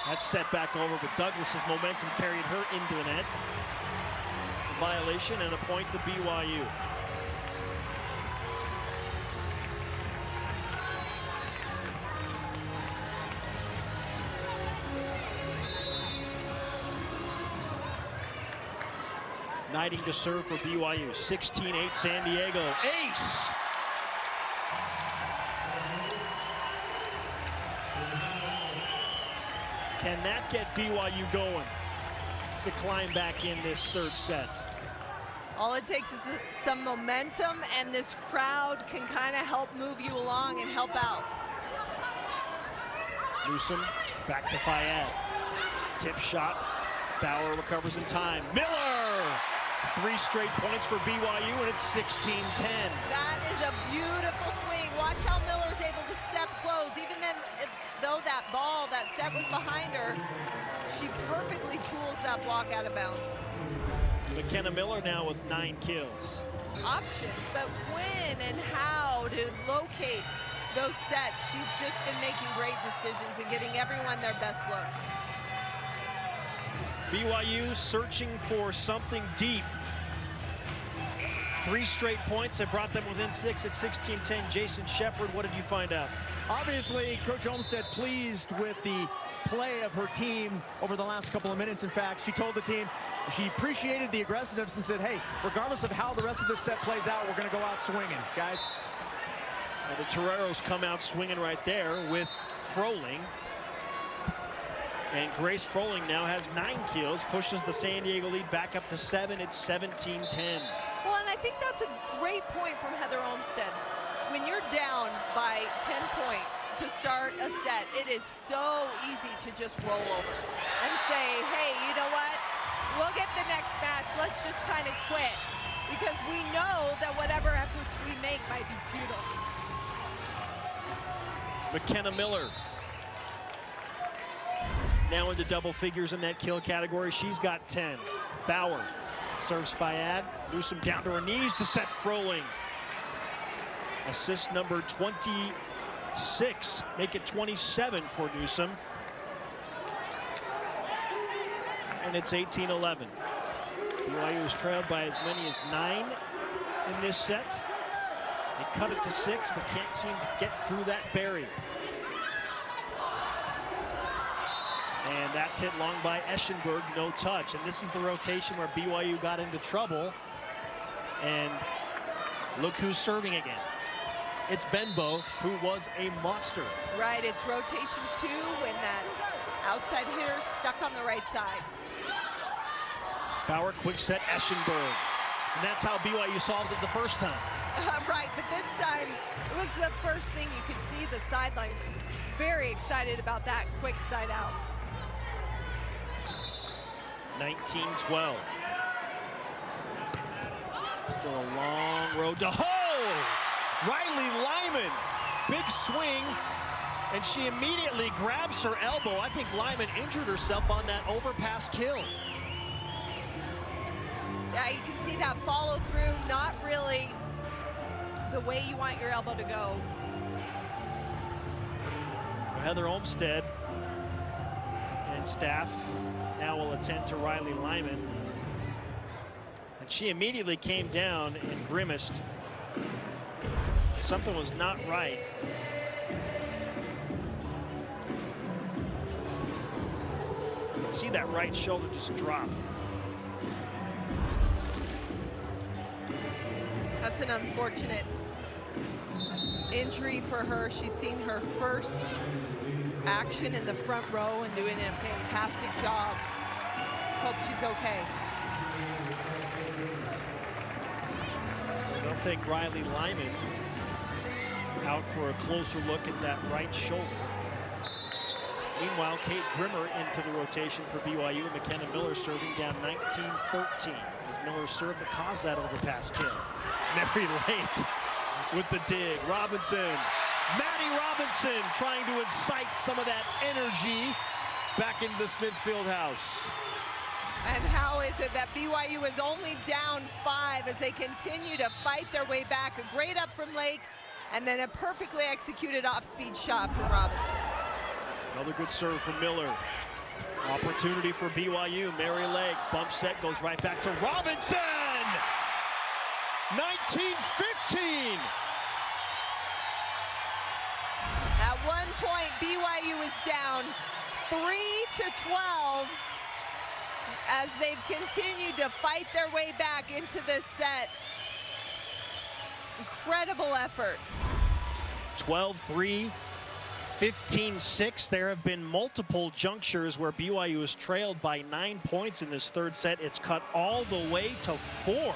That's set back over, but Douglas's momentum carried her into the net. Violation and a point to BYU. Knighting to serve for BYU. 16-8 San Diego. Ace! Can that get BYU going to climb back in this third set? All it takes is some momentum, and this crowd can kind of help move you along and help out. Newsom back to Fayad. Tip shot. Bauer recovers in time. Miller! 3 straight points for BYU, and it's 16-10. That is a beautiful swing. Watch how Miller's able to step close. Even then, though that ball, that set was behind her, she perfectly tools that block out of bounds. McKenna Miller now with 9 kills. Options, but when and how to locate those sets, she's just been making great decisions and getting everyone their best looks. BYU searching for something deep. 3 straight points that brought them within 6 at 16-10. Jason Shepard, what did you find out? Obviously, Coach Olmsted pleased with the play of her team over the last couple of minutes. In fact, she told the team she appreciated the aggressiveness and said, hey, regardless of how the rest of this set plays out, we're going to go out swinging, guys. Well, the Toreros come out swinging right there with Froling. And Grace Froling now has 9 kills, pushes the San Diego lead back up to 7. It's 17-10. Well, and I think that's a great point from Heather Olmsted. When you're down by 10 points to start a set, it is so easy to just roll over and say, hey, you know what? We'll get the next match. Let's just kind of quit. Because we know that whatever efforts we make might be futile. McKenna Miller now into double figures in that kill category. She's got 10. Bauer serves Fayad. Newsom down to her knees to set Froling. Assist number 26. Make it 27 for Newsom. And it's 18-11. BYU is trailed by as many as 9 in this set. They cut it to 6, but can't seem to get through that barrier. And that's hit long by Eschenberg, no touch. And this is the rotation where BYU got into trouble. And look who's serving again. It's Benbow, who was a monster. Right, it's rotation 2 when that outside hitter stuck on the right side. Bauer, quick set, Eschenberg. And that's how BYU solved it the first time. Right, but this time, it was the first thing you could see the sidelines. Very excited about that quick side out. 19-12. Still a long road to hole. Riley Lyman, big swing, and she immediately grabs her elbow. I think Lyman injured herself on that overpass kill. Yeah, you can see that follow through, not really the way you want your elbow to go. Heather Olmsted and staff now will attend to Riley Lyman. And she immediately came down and grimaced. Something was not right. You can see that right shoulder just drop. That's an unfortunate injury for her. She's seen her first action in the front row and doing a fantastic job. Hope she's okay. So they'll take Riley Lyman out for a closer look at that right shoulder. Meanwhile, Kate Grimmer into the rotation for BYU. McKenna Miller serving down 19-13 as Miller served to cause that overpass kill. Mary Lake with the dig. Robinson, Maddie Robinson trying to incite some of that energy back into the Smith Fieldhouse. And how is it that BYU is only down 5 as they continue to fight their way back? A great up from Lake, and then a perfectly executed off-speed shot from Robinson. Another good serve from Miller. Opportunity for BYU. Mary Lake, bump set, goes right back to Robinson! 19-15! At one point, BYU is down 3-12 as they've continued to fight their way back into this set. Incredible effort. 12-3, 15-6. There have been multiple junctures where BYU has trailed by 9 points in this third set. It's cut all the way to 4.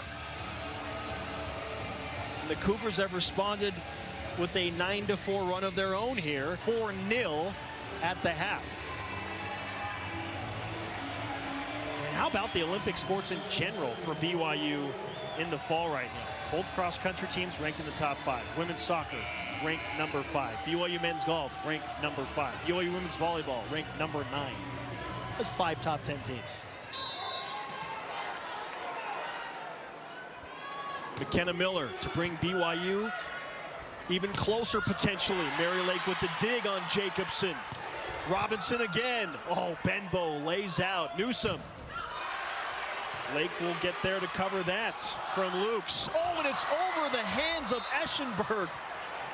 And the Cougars have responded with a 9-4 run of their own here. 4-0 at the half. And how about the Olympic sports in general for BYU in the fall right now? Both cross-country teams ranked in the top 5. Women's soccer ranked number 5. BYU men's golf ranked number 5. BYU women's volleyball ranked number 9. That's 5 top 10 teams. McKenna Miller to bring BYU even closer potentially. Mary Lake with the dig on Jacobson. Robinson again. Oh, Benbow lays out. Newsom. Lake will get there to cover that from Lukes. Oh, and it's over the hands of Eschenberg.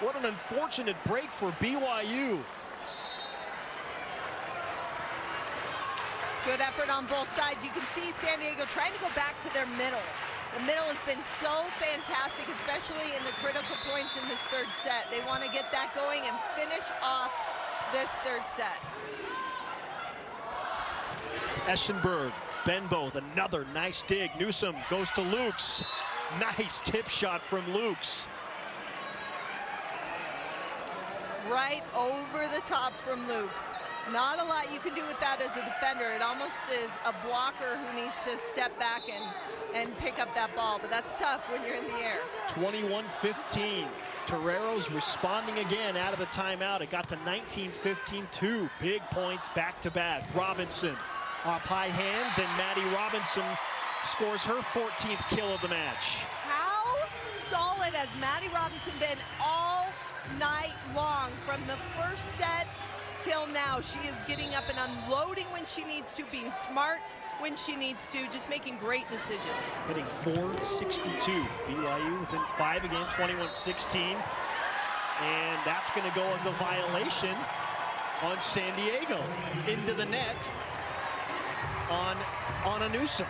What an unfortunate break for BYU. Good effort on both sides. You can see San Diego trying to go back to their middle. The middle has been so fantastic, especially in the critical points in this third set. They want to get that going and finish off this third set. Eschenberg, Benbow, another nice dig. Newsom goes to Lukes. Nice tip shot from Lukes. Right over the top from Lukes. Not a lot you can do with that as a defender. It almost is a blocker who needs to step back and pick up that ball, but that's tough when you're in the air. 21-15. Torero's responding again out of the timeout. It got to 19-15, 2 big points back-to-back. Robinson off high hands, and Maddie Robinson scores her 14th kill of the match. How solid has Maddie Robinson been all night long from the first set till now? She is getting up and unloading when she needs to, being smart when she needs to, just making great decisions. Hitting .462. BYU within 5 again, 21-16. And that's going to go as a violation on San Diego. Into the net on a Newsom.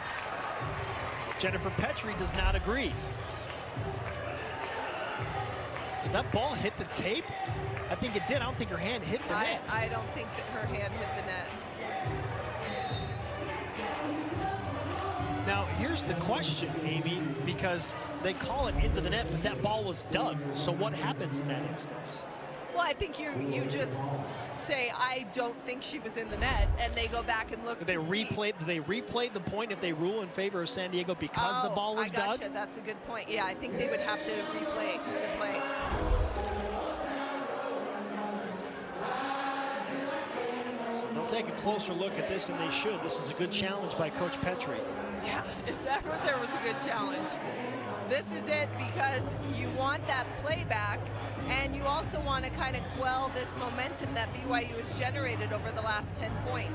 Jennifer Petrie does not agree. Did that ball hit the tape? I think it did. I don't think her hand hit the net. I don't think that her hand hit the net. Now, here's the question, Amy, because they call it into the net, but that ball was dug. So what happens in that instance? Well, I think you just say, I don't think she was in the net, and they go back and look. Do they replay the point if they rule in favor of San Diego because the ball was dug? That's a good point. Yeah, I think they would have to replay the play. So they'll take a closer look at this, and they should. This is a good challenge by Coach Petrie. Yeah, if ever there was a good challenge. This is it, because you want that playback, and you also want to kind of quell this momentum that BYU has generated over the last 10 points.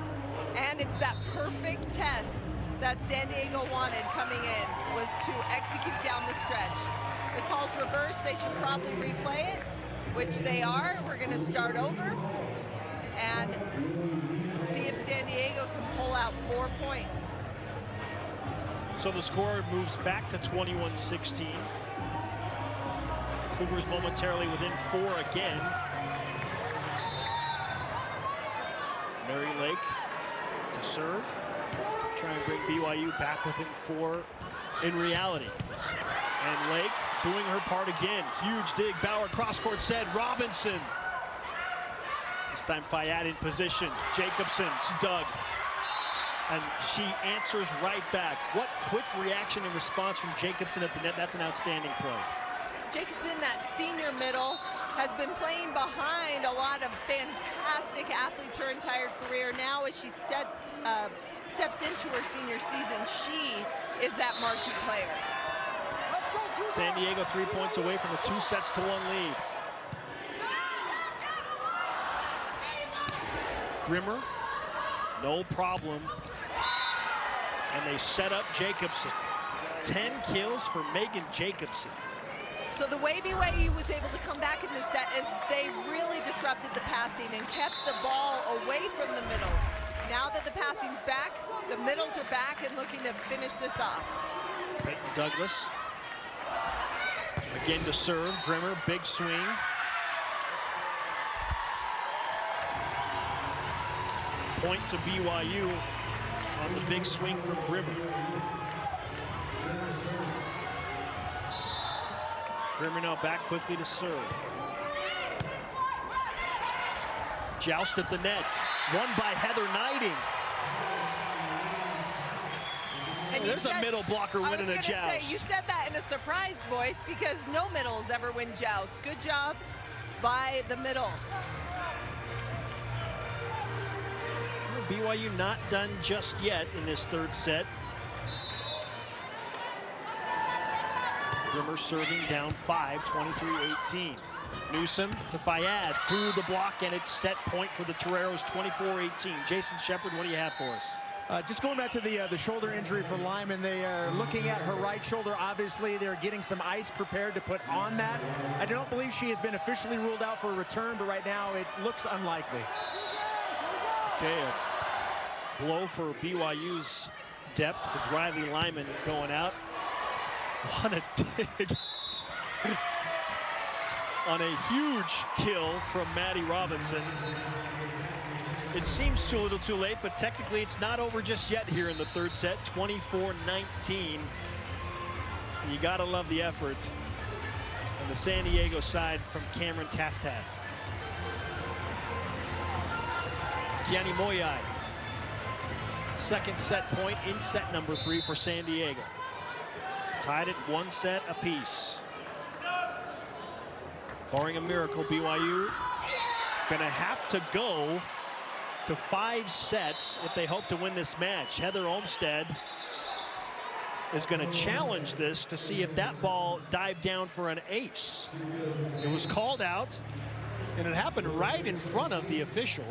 And it's that perfect test that San Diego wanted coming in, was to execute down the stretch. The call's reversed. They should probably replay it, which they are. We're going to start over and see if San Diego can pull out 4 points. So the score moves back to 21-16. Cougars momentarily within 4 again. Mary Lake to serve. Try and bring BYU back within 4 in reality. And Lake doing her part again. Huge dig. Bauer cross-court set. Robinson. This time Fayad in position. Jacobson to Doug. And she answers right back. What quick reaction and response from Jacobson at the net. That's an outstanding play. Jacobson, that senior middle, has been playing behind a lot of fantastic athletes her entire career. Now as she steps into her senior season, she is that marquee player. San Diego 3 points away from a 2-1 lead. Grimmer, no problem. And they set up Jacobson. 10 kills for Megan Jacobson. So the way BYU was able to come back in this set is they really disrupted the passing and kept the ball away from the middles. Now that the passing's back, the middles are back and looking to finish this off. Peyton Douglas. Again to serve. Grimmer, big swing. Point to BYU on the big swing from Grimmer. Grimmer now back quickly to serve. Joust at the net. Won by Heather Knighting. And there's a middle blocker winning a joust. You said that in a surprise voice because no middles ever win jousts. Good job by the middle. BYU not done just yet in this third set. Grimmer serving down 5, 23-18. Newsom to Fayad through the block, and it's set point for the Toreros, 24-18. Jason Shepard, what do you have for us? Just going back to the shoulder injury for Lyman, they are looking at her right shoulder. Obviously, they're getting some ice prepared to put on that. I don't believe she has been officially ruled out for a return, but right now it looks unlikely. Okay, a blow for BYU's depth with Riley Lyman going out. What a dig on a huge kill from Maddie Robinson. It seems too little too late, but technically it's not over just yet here in the third set, 24-19. You gotta love the effort on the San Diego side from Cameron Tastad. Kiani Moyai, second set point in set number 3 for San Diego. Tied at 1 set apiece. Barring a miracle, BYU gonna have to go to 5 sets if they hope to win this match. Heather Olmstead is going to challenge this to see if that ball dived down for an ace. It was called out, and it happened right in front of the official.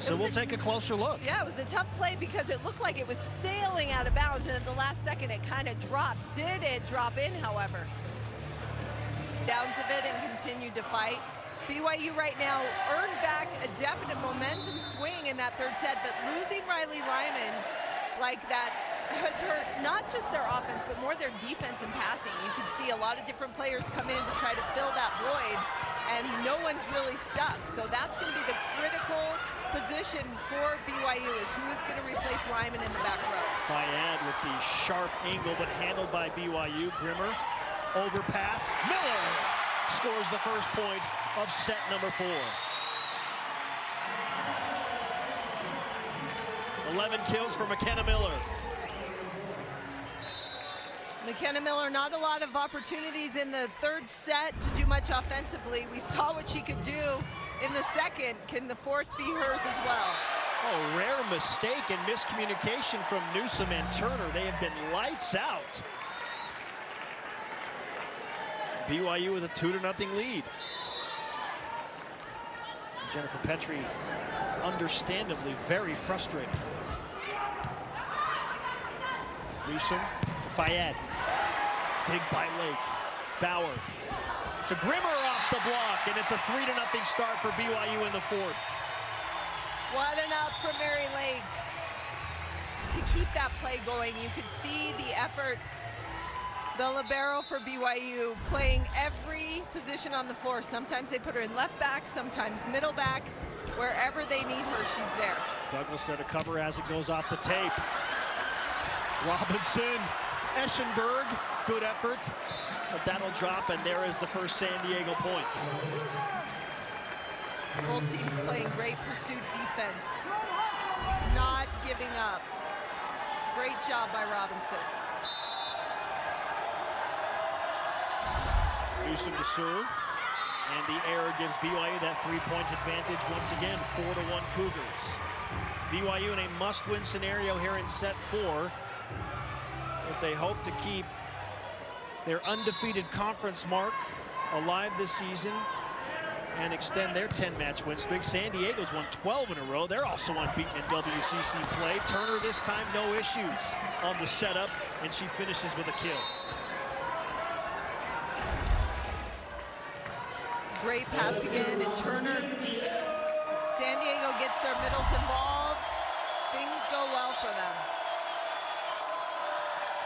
So we'll take a closer look. Yeah, it was a tough play because it looked like it was sailing out of bounds, and at the last second it kind of dropped. Did it drop in, however? Downs of it and continued to fight. BYU right now earned back a definite momentum swing in that third set, but losing Riley Lyman like that has hurt not just their offense, but more their defense and passing. You can see a lot of different players come in to try to fill that void, and no one's really stuck. So that's going to be the critical position for BYU, is who is going to replace Lyman in the back row. Fayad with the sharp angle, but handled by BYU. Grimmer, overpass. Miller scores the first point of set number 4. 11 kills for McKenna Miller. McKenna Miller, not a lot of opportunities in the third set to do much offensively. We saw what she could do in the second. Can the fourth be hers as well? Oh, rare mistake and miscommunication from Newsom and Turner. They have been lights out. BYU with a 2-0 lead. Jennifer Petrie, understandably very frustrated. Newsom to Fayad. Dig by Lake. Bauer to Grimmer off the block, and it's a 3-0 start for BYU in the 4th. What an up from Mary Lake to keep that play going. You could see the effort. The libero for BYU playing every position on the floor. Sometimes they put her in left back, sometimes middle back. Wherever they need her, she's there. Douglas there to cover as it goes off the tape. Robinson, Eschenberg, good effort, but that'll drop, and there is the first San Diego point. Both teams playing great pursuit defense, not giving up. Great job by Robinson. Newsom to serve. And the error gives BYU that 3-point advantage once again, 4-1 Cougars. BYU in a must-win scenario here in set 4. If they hope to keep their undefeated conference mark alive this season and extend their 10-match win streak. San Diego's won 12 in a row. They're also unbeaten in WCC play. Turner this time, no issues on the setup, and she finishes with a kill. Great pass again, and Turner. San Diego gets their middles involved. Things go well for them.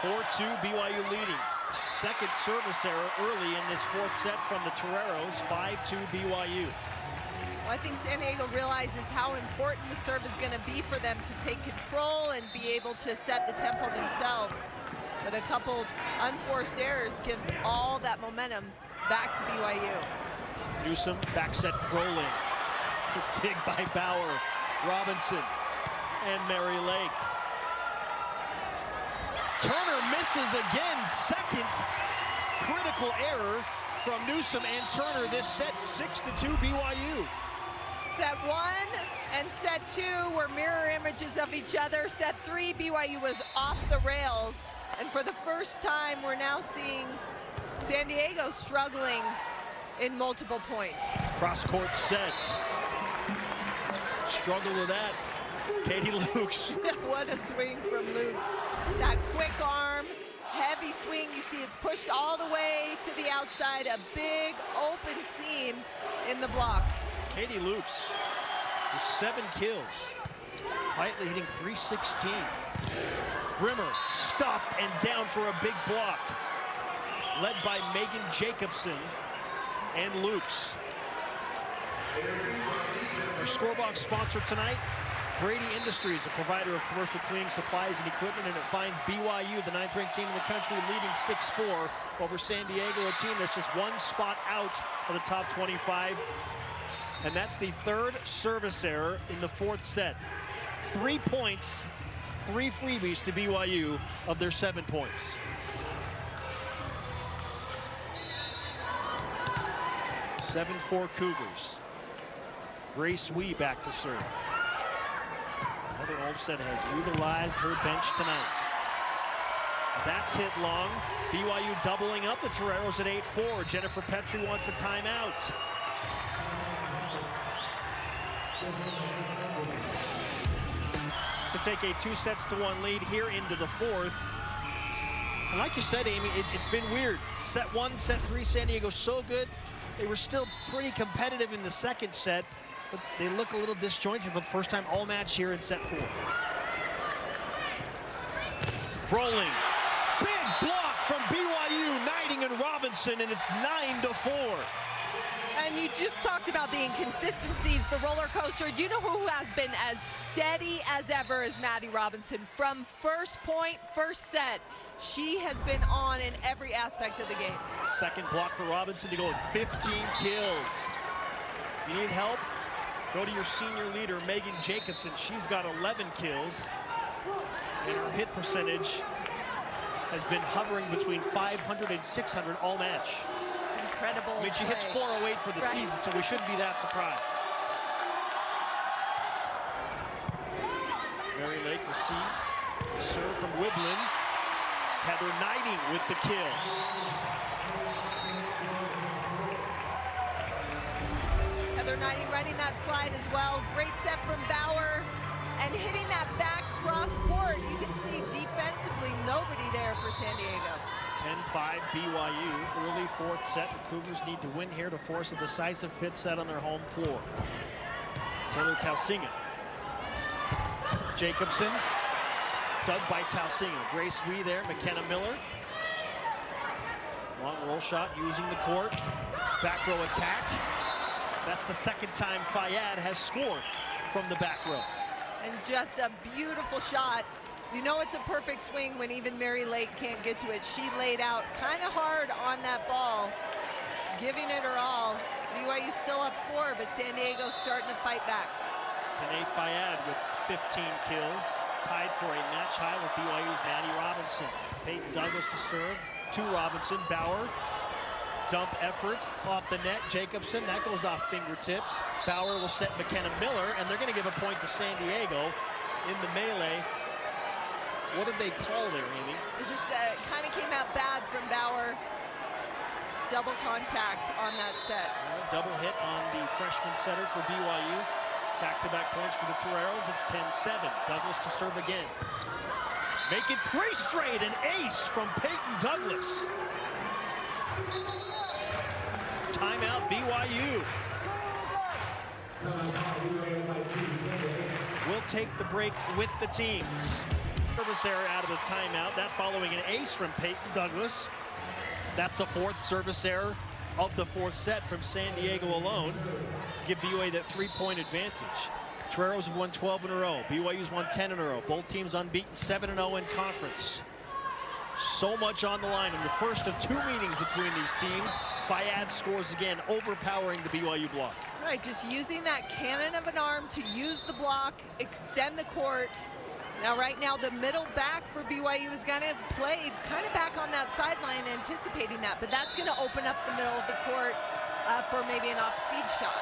4-2, BYU leading. Second service error early in this fourth set from the Toreros, 5-2 BYU. Well, I think San Diego realizes how important the serve is going to be for them to take control and be able to set the tempo themselves. But a couple unforced errors gives all that momentum back to BYU. Newsom, back set Froling. Dig by Bauer, Robinson, and Mary Lake. Turner misses again, second critical error from Newsom and Turner this set, 6-2 BYU. Set 1 and set 2 were mirror images of each other. Set 3, BYU was off the rails. And for the first time, we're now seeing San Diego struggling in multiple points. Cross-court set. Struggle with that. Katie Lukes. What a swing from Lukes. That quick arm, heavy swing. You see it's pushed all the way to the outside. A big open seam in the block. Katie Lukes with 7 kills. Quietly hitting .316. Grimmer stuffed and down for a big block. Led by Megan Jacobson and Lukes. Our scorebox sponsor tonight, Brady Industries, a provider of commercial cleaning supplies and equipment, and it finds BYU, the 9th-ranked team in the country, leading 6-4 over San Diego, a team that's just one spot out of the top 25. And that's the third service error in the fourth set. 3 points, 3 freebies to BYU of their 7 points. Seven 4 Cougars. Grace Wee back to serve. Heather Olmstead has utilized her bench tonight. That's hit long. BYU doubling up the Toreros at 8-4. Jennifer Petrie wants a timeout. To take a 2-1 lead here into the fourth. And like you said, Amy, it's been weird. Set 1, set 3, San Diego so good. They were still pretty competitive in the second set, but they look a little disjointed for the first time all match here in set 4. Froling, big block from BYU, Knighting and Robinson, and it's 9-4. And you just talked about the inconsistencies, the roller coaster. Do you know who has been as steady as ever as Maddie Robinson? From first point, first set, she has been on in every aspect of the game. Second block for Robinson to go with 15 kills. If you need help, go to your senior leader, Megan Jacobson. She's got 11 kills, and her hit percentage has been hovering between 500 and 600 all match. Incredible. I mean, she hits 408 for the season, so we shouldn't be that surprised. Mary Lake receives the serve from Wiblin. Heather Knighting with the kill. Heather Knighting running that slide as well. Great set from Bauer and hitting that back cross court. You can see defensively nobody there for San Diego. 10-5 BYU, early fourth set. The Cougars need to win here to force a decisive fifth set on their home floor. Taylor Tausinga. Jacobson, dug by Tausinga. Grace Wee there, McKenna Miller. Long roll shot using the court. Back row attack. That's the second time Fayad has scored from the back row. And just a beautiful shot. You know it's a perfect swing when even Mary Lake can't get to it. She laid out kind of hard on that ball, giving it her all. BYU still up 4, but San Diego starting to fight back. Tanae Fayad with 15 kills, tied for a match high with BYU's Maddie Robinson. Peyton Douglas to serve, to Robinson. Bauer dump effort off the net. Jacobson, that goes off fingertips. Bauer will set McKenna Miller, and they're going to give a point to San Diego in the melee. What did they call there, Amy? It just kind of came out bad from Bauer. Double contact on that set. Double hit on the freshman setter for BYU. Back-to-back points for the Toreros. It's 10-7. Douglas to serve again. Make it 3 straight. An ace from Peyton Douglas. Timeout BYU. We'll take the break with the teams. Service error out of the timeout. That following an ace from Peyton Douglas. That's the 4th service error of the 4th set from San Diego alone to give BYU that 3-point advantage. Toreros have won 12 in a row. BYU's won 10 in a row. Both teams unbeaten, 7-0 in conference. So much on the line in the first of 2 meetings between these teams. Fayad scores again, overpowering the BYU block. Right, just using that cannon of an arm to use the block, extend the court. Now, right now, the middle back for BYU is going to play kind of back on that sideline, anticipating that. But that's going to open up the middle of the court for maybe an off-speed shot.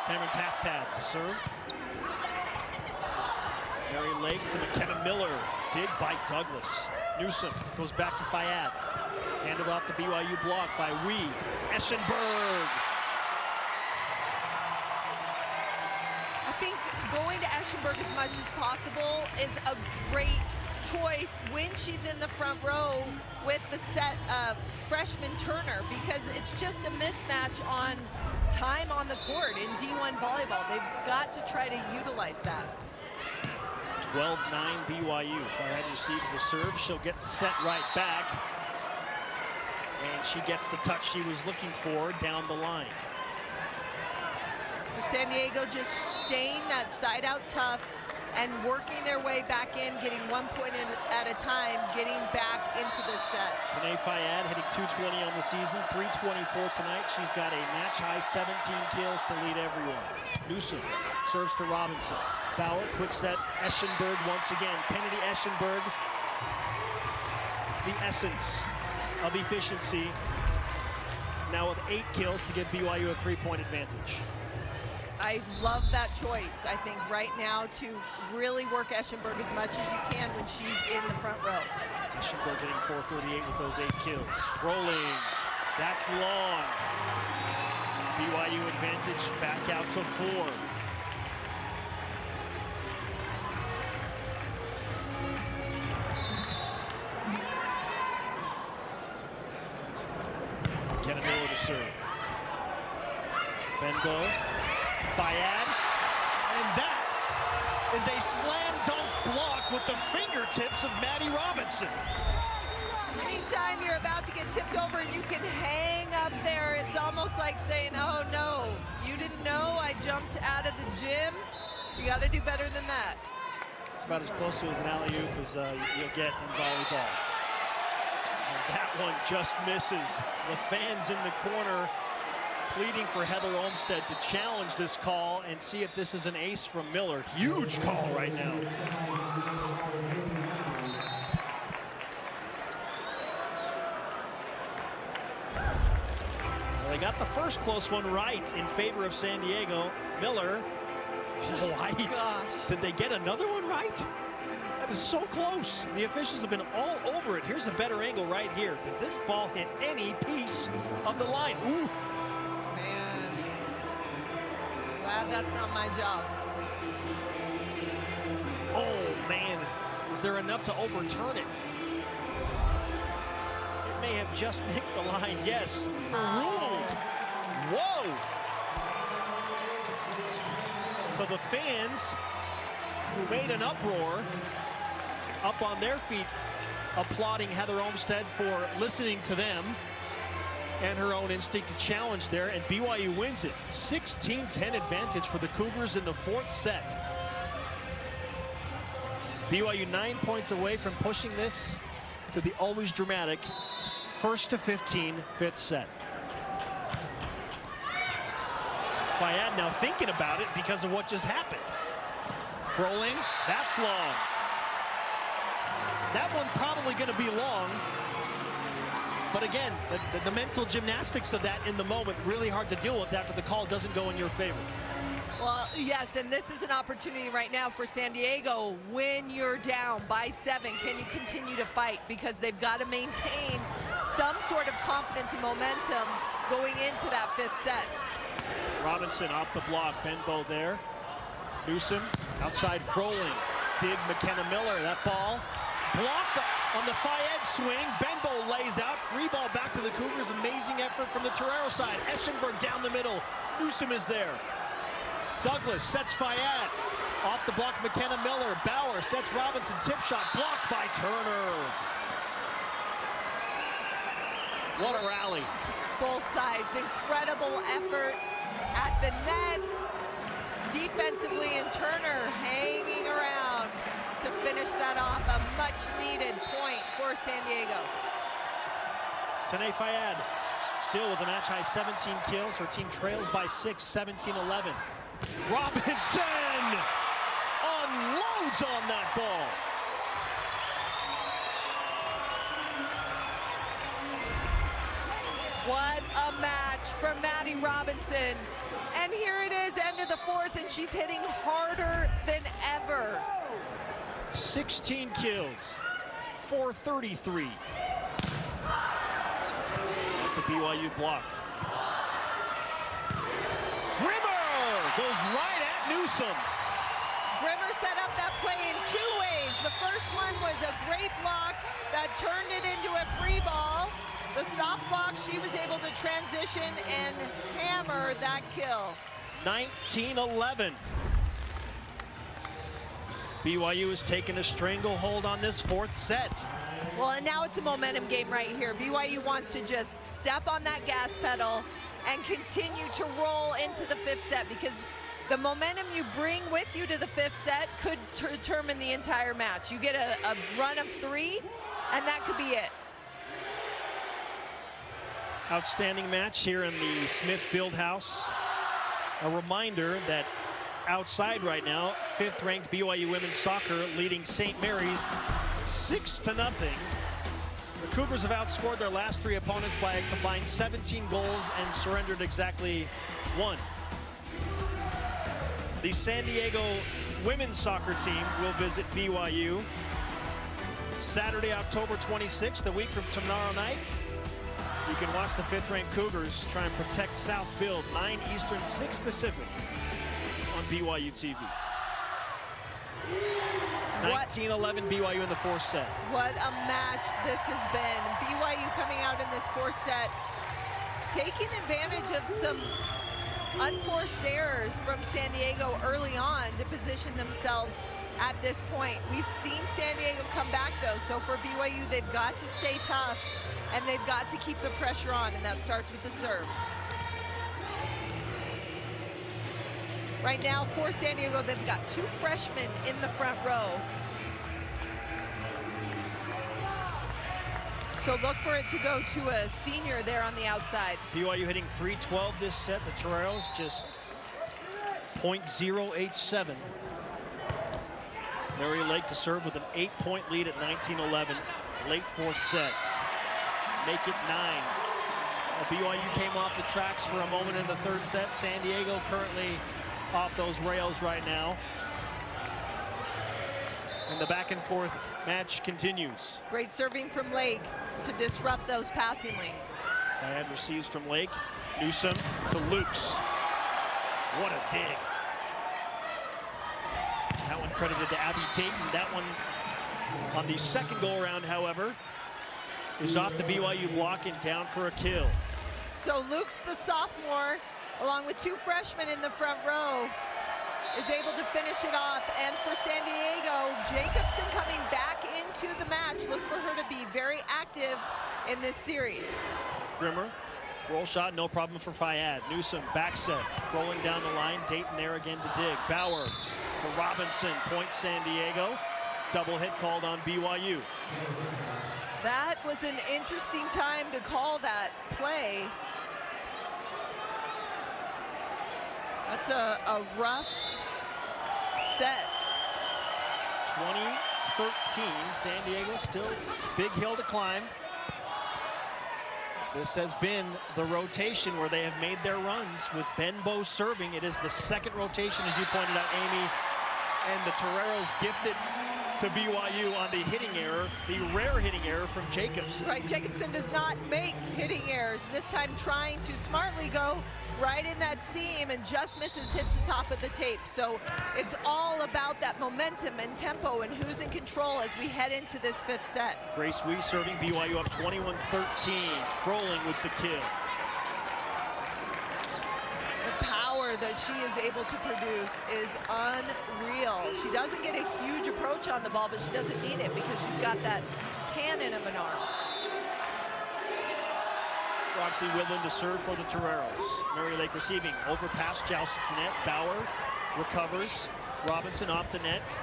Cameron Tastad to serve. Mary Lake to McKenna Miller. Dig by Douglas. Newsom goes back to Fayad. Handed off the BYU block by Wee. Eschenberg. I think going to Eschenberg as much as possible is a great choice when she's in the front row with the set of freshman Turner, because it's just a mismatch on time on the court in D1 volleyball. They've got to try to utilize that. 12-9 BYU. Fayad receives the serve. She'll get the set right back. And she gets the touch she was looking for down the line. San Diego just staying that side out tough and working their way back in, getting 1 point at a time, getting back into the set. Tanae Fayad hitting 220 on the season, 324 tonight. She's got a match-high 17 kills to lead everyone. Newsom serves to Robinson. Bauer, quick set, Eschenberg once again. Kennedy Eschenberg, the essence of efficiency, now with 8 kills to give BYU a 3-point advantage. I love that choice. I think right now to really work Eschenberg as much as you can when she's in the front row. Eschenberg getting 438 with those 8 kills. Froling, that's long. BYU advantage back out to 4. Kenna Miller to serve. Bengo, Fayad, and that is a slam dunk block with the fingertips of Maddie Robinson. Anytime you're about to get tipped over and you can hang up there, it's almost like saying, oh no, you didn't know I jumped out of the gym. You got to do better than that. It's about as close to as an alley-oop as you'll get in volleyball. And that one just misses. The fans in the corner pleading for Heather Olmstead to challenge this call and see if this is an ace from Miller. Huge call right now. Well, they got the first close one right in favor of San Diego. Miller, oh, Gosh. did they get another one right? That is so close. The officials have been all over it. Here's a better angle right here. Does this ball hit any piece of the line? Ooh. Man, glad that's not my job. Oh, man. Is there enough to overturn it? It may have just nicked the line. Yes. Ruled. Whoa. So the fans who made an uproar up on their feet applauding Heather Olmstead for listening to them and her own instinct to challenge there, and BYU wins it. 16-10 advantage for the Cougars in the 4th set. BYU 9 points away from pushing this to the always dramatic 1st to 15 5th set. Fayad now thinking about it because of what just happened. Froling, that's long. That one probably going to be long, But again, the mental gymnastics of that in the moment, really hard to deal with after the call doesn't go in your favor. Well, yes, and this is an opportunity right now for San Diego. When you're down by 7, can you continue to fight? Because they've got to maintain some sort of confidence and momentum going into that 5th set. Robinson off the block, Benbow there. Newsom outside Froling. Dig McKenna Miller, that ball blocked on the Fayed swing. Benbow lays out, free ball back to the Cougars. Amazing effort from the Torero side. Eschenberg down the middle. Newsom is there. Douglas sets Fayed. Off the block, McKenna Miller. Bauer sets Robinson. Tip shot blocked by Turner. What a rally. Both sides, incredible effort at the net. Defensively, and Turner hanging around to finish that off. A much-needed point for San Diego. Tanae Fayed still with a match-high 17 kills. Her team trails by 6, 17-11. Robinson unloads on that ball. What a match from Maddie Robinson. And here it is, end of the 4th, and she's hitting harder than ever. 16 kills, 433. At the BYU block. Grimmer goes right at Newsom. Grimmer set up that play in 2 ways. The first one was a great block that turned it into a free ball. The soft block, she was able to transition and hammer that kill. 19-11. BYU has taken a stranglehold on this 4th set. Well, and now it's a momentum game right here. BYU wants to just step on that gas pedal and continue to roll into the 5th set, because the momentum you bring with you to the 5th set could determine the entire match. You get a run of 3, and that could be it. Outstanding match here in the Smith Fieldhouse. A reminder that outside right now, 5th-ranked BYU women's soccer leading St. Mary's 6-0. The Cougars have outscored their last 3 opponents by a combined 17 goals and surrendered exactly 1. The San Diego women's soccer team will visit BYU Saturday, October 26th, a week from tomorrow night. You can watch the 5th-ranked Cougars try and protect South Field, 9 Eastern, 6 Pacific on BYU TV. 19-11 BYU in the 4th set. What a match this has been. BYU coming out in this 4th set, taking advantage of some unforced errors from San Diego early on to position themselves at this point. We've seen San Diego come back though, so for BYU, they've got to stay tough and they've got to keep the pressure on, and that starts with the serve. Right now for San Diego, they've got 2 freshmen in the front row. So look for it to go to a senior there on the outside. BYU hitting .312 this set. The Toreros just .087. Mary Lake to serve with an 8-point lead at 19-11. Late 4th set. Make it 9. BYU came off the tracks for a moment in the 3rd set. San Diego currently off those rails right now. And the back and forth match continues. Great serving from Lake to disrupt those passing lanes. Fayed receives from Lake. Newsom to Lukes. What a dig. That one credited to Abby Dayton. That one on the second go around, however, is off the BYU block and down for a kill. So Lukes, the sophomore, along with 2 freshmen in the front row, is able to finish it off. And for San Diego, Jacobson coming back into the match. Look for her to be very active in this series. Grimmer, roll shot, no problem for Fayed. Newsom, back set, rolling down the line. Dayton there again to dig. Bauer to Robinson, point San Diego. Double hit called on BYU. That was an interesting time to call that play. That's a rough set. 2013, San Diego still big hill to climb. This has been the rotation where they have made their runs with Benbow serving. It is the second rotation, as you pointed out, Amy, and the Toreros gifted to BYU on the hitting error, the rare hitting error from Jacobson. Right, Jacobson does not make hitting errors. This time trying to smartly go right in that seam and just misses, hits the top of the tape. So it's all about that momentum and tempo and who's in control as we head into this fifth set. Grace Wee serving, BYU up 21-13. Froling with the kill. The power that she is able to produce is unreal. She doesn't get a huge approach on the ball, but she doesn't need it because she's got that cannon of an arm. Roxy Woodland to serve for the Toreros. Mary Lake receiving. Overpass, jousted net. Bauer recovers. Robinson off the net.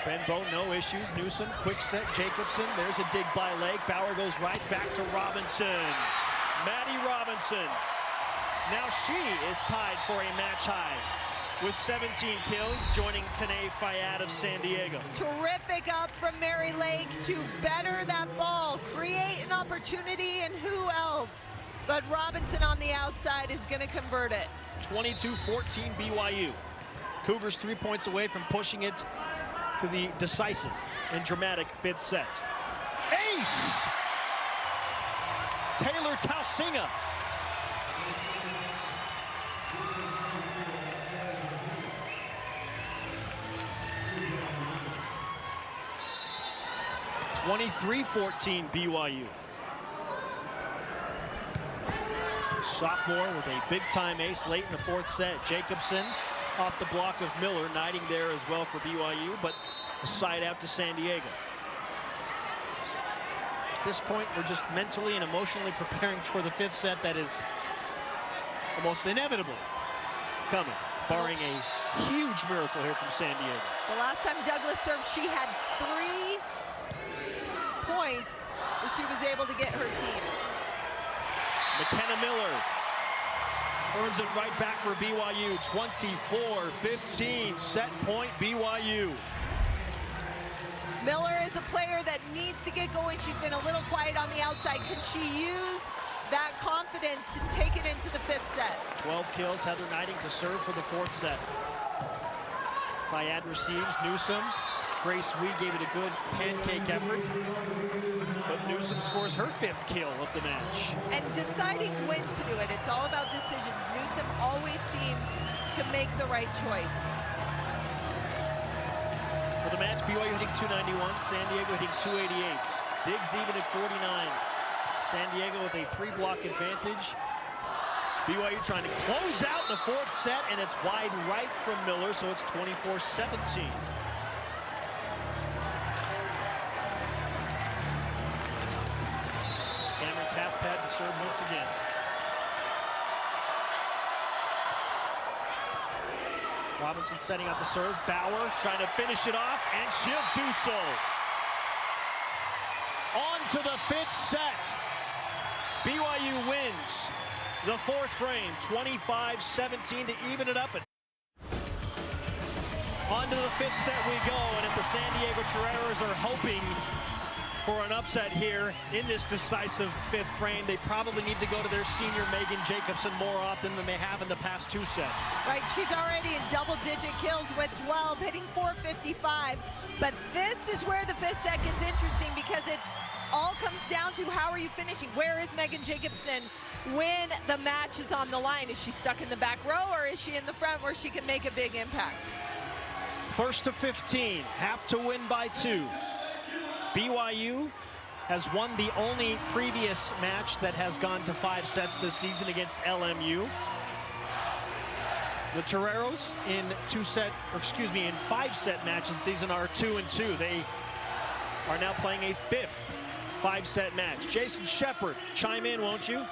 Benbow, no issues. Newsom, quick set. Jacobson, there's a dig by Lake. Bauer goes right back to Robinson. Maddie Robinson. Now she is tied for a match high with 17 kills, joining Tanae Fayad of San Diego. Terrific up from Mary Lake to better that ball, create an opportunity, and who else but Robinson on the outside is going to convert it. 22-14 BYU. Cougars 3 points away from pushing it to the decisive and dramatic fifth set. Ace! Taylor Tausinga. (23-14) BYU. Sophomore with a big-time ace late in the fourth set. Jacobson off the block of Miller, knighting there as well for BYU, but a side out to San Diego. At this point, we're just mentally and emotionally preparing for the fifth set that is almost inevitable coming, barring a huge miracle here from San Diego. The last time Douglas served, she had 3 points that she was able to get her team. McKenna Miller earns it right back for BYU. 24-15, set point BYU. Miller is a player that needs to get going. She's been a little quiet on the outside. Can she use that confidence and take it into the fifth set? 12 kills, Heather Knighting to serve for the fourth set. Fayad receives. Newsom. Grace Wee gave it a good pancake effort, but Newsom scores her 5th kill of the match. And deciding when to do it, it's all about decisions. Newsom always seems to make the right choice. For the match, BYU hitting 291, San Diego hitting 288. Diggs even at 49. San Diego with a 3-block advantage. BYU trying to close out the fourth set, and it's wide right from Miller, so it's 24-17. Cameron Tastad to serve once again. Robinson setting up the serve. Bauer trying to finish it off, and she'll do so. On to the fifth set. BYU wins the fourth frame, 25-17 to even it up. On to the fifth set we go, and if the San Diego Toreros are hoping for an upset here in this decisive fifth frame, they probably need to go to their senior Megan Jacobson more often than they have in the past 2 sets. Right, she's already in double-digit kills with 12, hitting .455. But this is where the fifth set gets interesting because it all comes down to how are you finishing? Where is Megan Jacobson when the match is on the line? Is she stuck in the back row, or is she in the front where she can make a big impact? First to 15, have to win by 2. BYU has won the only previous match that has gone to 5 sets this season against LMU. The Toreros in 5-set matches this season are 2-2. They are now playing a 5th 5-set match. Jason Shepard, chime in, won't you?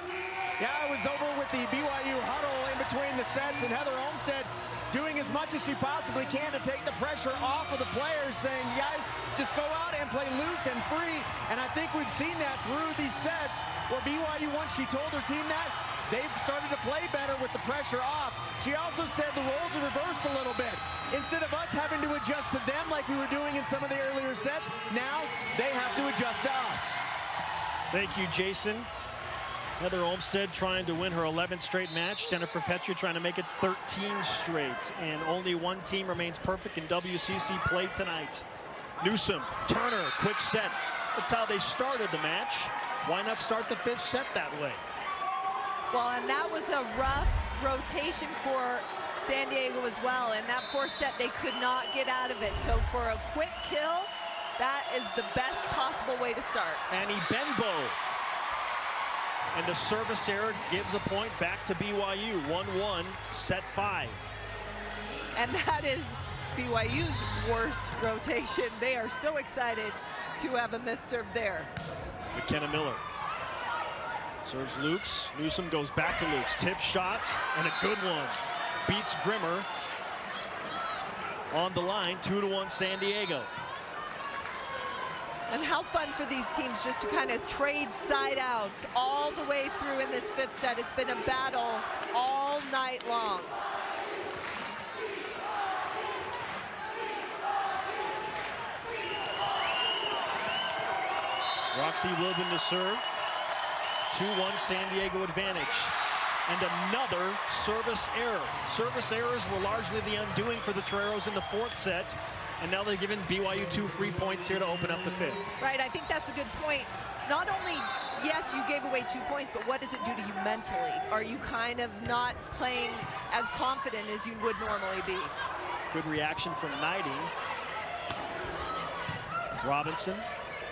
Yeah, I was over with the BYU huddle in between the sets, and Heather Olmstead doing as much as she possibly can to take the pressure off of the players, saying, guys, just go out and play loose and free. And I think we've seen that through these sets where BYU, once she told her team that, they've started to play better with the pressure off. She also said the roles are reversed a little bit. Instead of us having to adjust to them like we were doing in some of the earlier sets, now they have to adjust to us. Thank you, Jason. Heather Olmsted trying to win her 11th straight match. Jennifer Petrie trying to make it 13 straight. And only one team remains perfect in WCC play tonight. Newsom, Turner, quick set. That's how they started the match. Why not start the 5th set that way? Well, and that was a rough rotation for San Diego as well. In that 4th set, they could not get out of it. So for a quick kill, that is the best possible way to start. Annie Benbow. And the service error gives a point back to BYU. 1-1, set 5. And that is BYU's worst rotation. They are so excited to have a missed serve there. McKenna Miller serves Lukes. Newsom goes back to Lukes. Tip shot and a good one. Beats Grimmer on the line. 2-1 San Diego. And how fun for these teams just to kind of trade side outs all the way through in this 5th set. It's been a battle all night long. Roxy Wilbin to serve. 2-1 San Diego advantage. And another service error. Service errors were largely the undoing for the Toreros in the 4th set. And now they're giving BYU 2 free points here to open up the 5th. Right, I think that's a good point. Not only, yes, you gave away 2 points, but what does it do to you mentally? Are you kind of not playing as confident as you would normally be? Good reaction from Knighting. Robinson,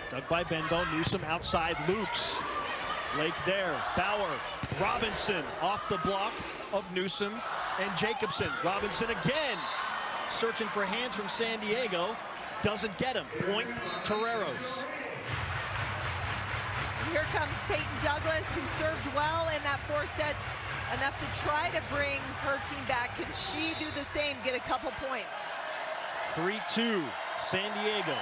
dug by Benbow. Newsom outside, Lukes. Lake there, Bauer, Robinson off the block of Newsom and Jacobson. Robinson again, searching for hands from San Diego. Doesn't get him. Point Toreros. Here comes Peyton Douglas, who served well in that 4th set, enough to try to bring her team back. Can she do the same, get a couple points? 3-2, San Diego.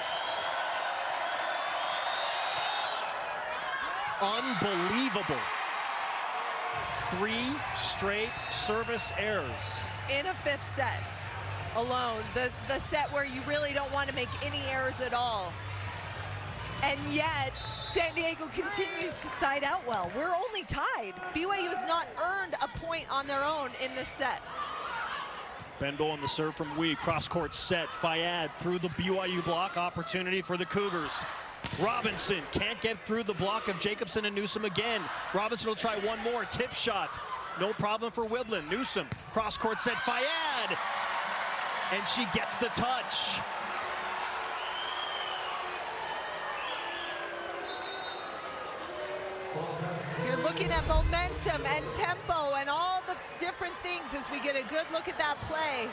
Unbelievable. 3 straight service errors. In a 5th set alone, the set where you really don't want to make any errors at all. And yet, San Diego continues to side out well. We're only tied. BYU has not earned a point on their own in this set. Benbow on the serve from Wee. Cross-court set. Fayad through the BYU block. Opportunity for the Cougars. Robinson can't get through the block of Jacobson and Newsom again. Robinson will try one more. Tip shot. No problem for Wiblin. Newsom. Cross-court set. Fayad. And she gets the touch. You're looking at momentum and tempo and all the different things as we get a good look at that play.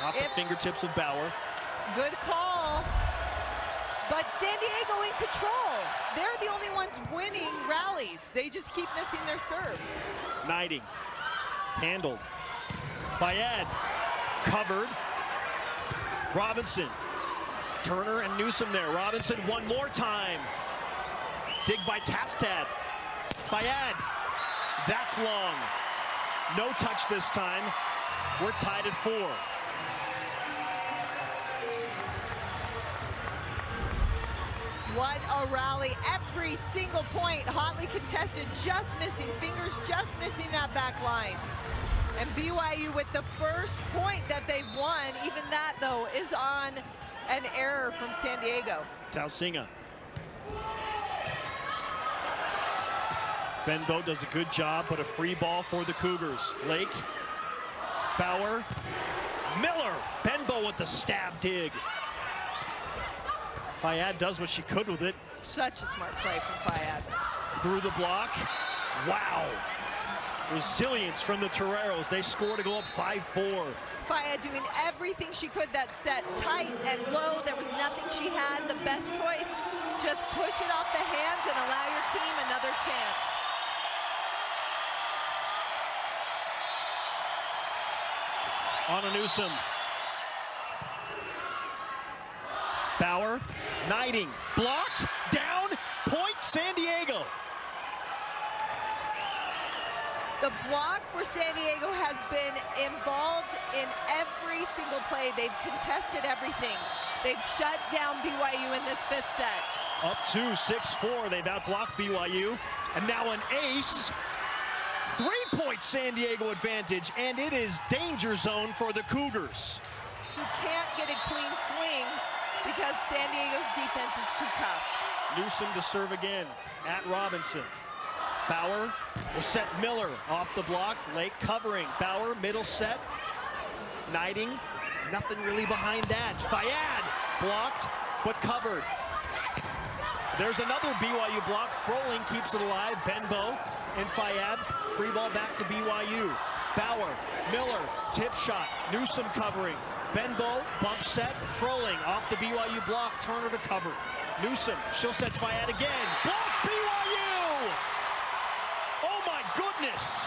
Off the fingertips of Bauer. Good call. But San Diego in control. They're the only ones winning rallies. They just keep missing their serve. Knighting. Handled. Fayad. Covered. Robinson. Turner and Newsom there. Robinson one more time. Dig by Tastad. Fayad. That's long. No touch this time. We're tied at 4. What a rally. Every single point hotly contested, just missing fingers, just missing that back line. And BYU with the first point that they've won, even that though is on an error from San Diego. Tausinga. Benbow does a good job, but a free ball for the Cougars. Lake. Bauer. Miller. Benbow with the stab dig. Fayad does what she could with it. Such a smart play from Fayad. Through the block. Wow. Resilience from the Toreros. They score to go up 5-4. Fayad doing everything she could that set. Tight and low. There was nothing she had. The best choice, just push it off the hands and allow your team another chance. Anna Newsom. Bauer. Knighting. Blocked. Down. Point San Diego. The block for San Diego has been involved in every single play. They've contested everything. They've shut down BYU in this 5th set. Up to 6-4. They've outblocked BYU. And now an ace. 3-point San Diego advantage, and it is danger zone for the Cougars. You can't get a clean swing because San Diego's defense is too tough. Newsom to serve again at Robinson. Bauer will set Miller off the block. Lake covering. Bauer, middle set. Knighting. Nothing really behind that. Fayad blocked, but covered. There's another BYU block. Froling keeps it alive. Benbow and Fayad. Free ball back to BYU. Bauer, Miller, tip shot. Newsom covering. Benbow, bump set. Froling off the BYU block. Turner to cover. Newsom, she'll set Fayad again. Block BYU! Oh my goodness!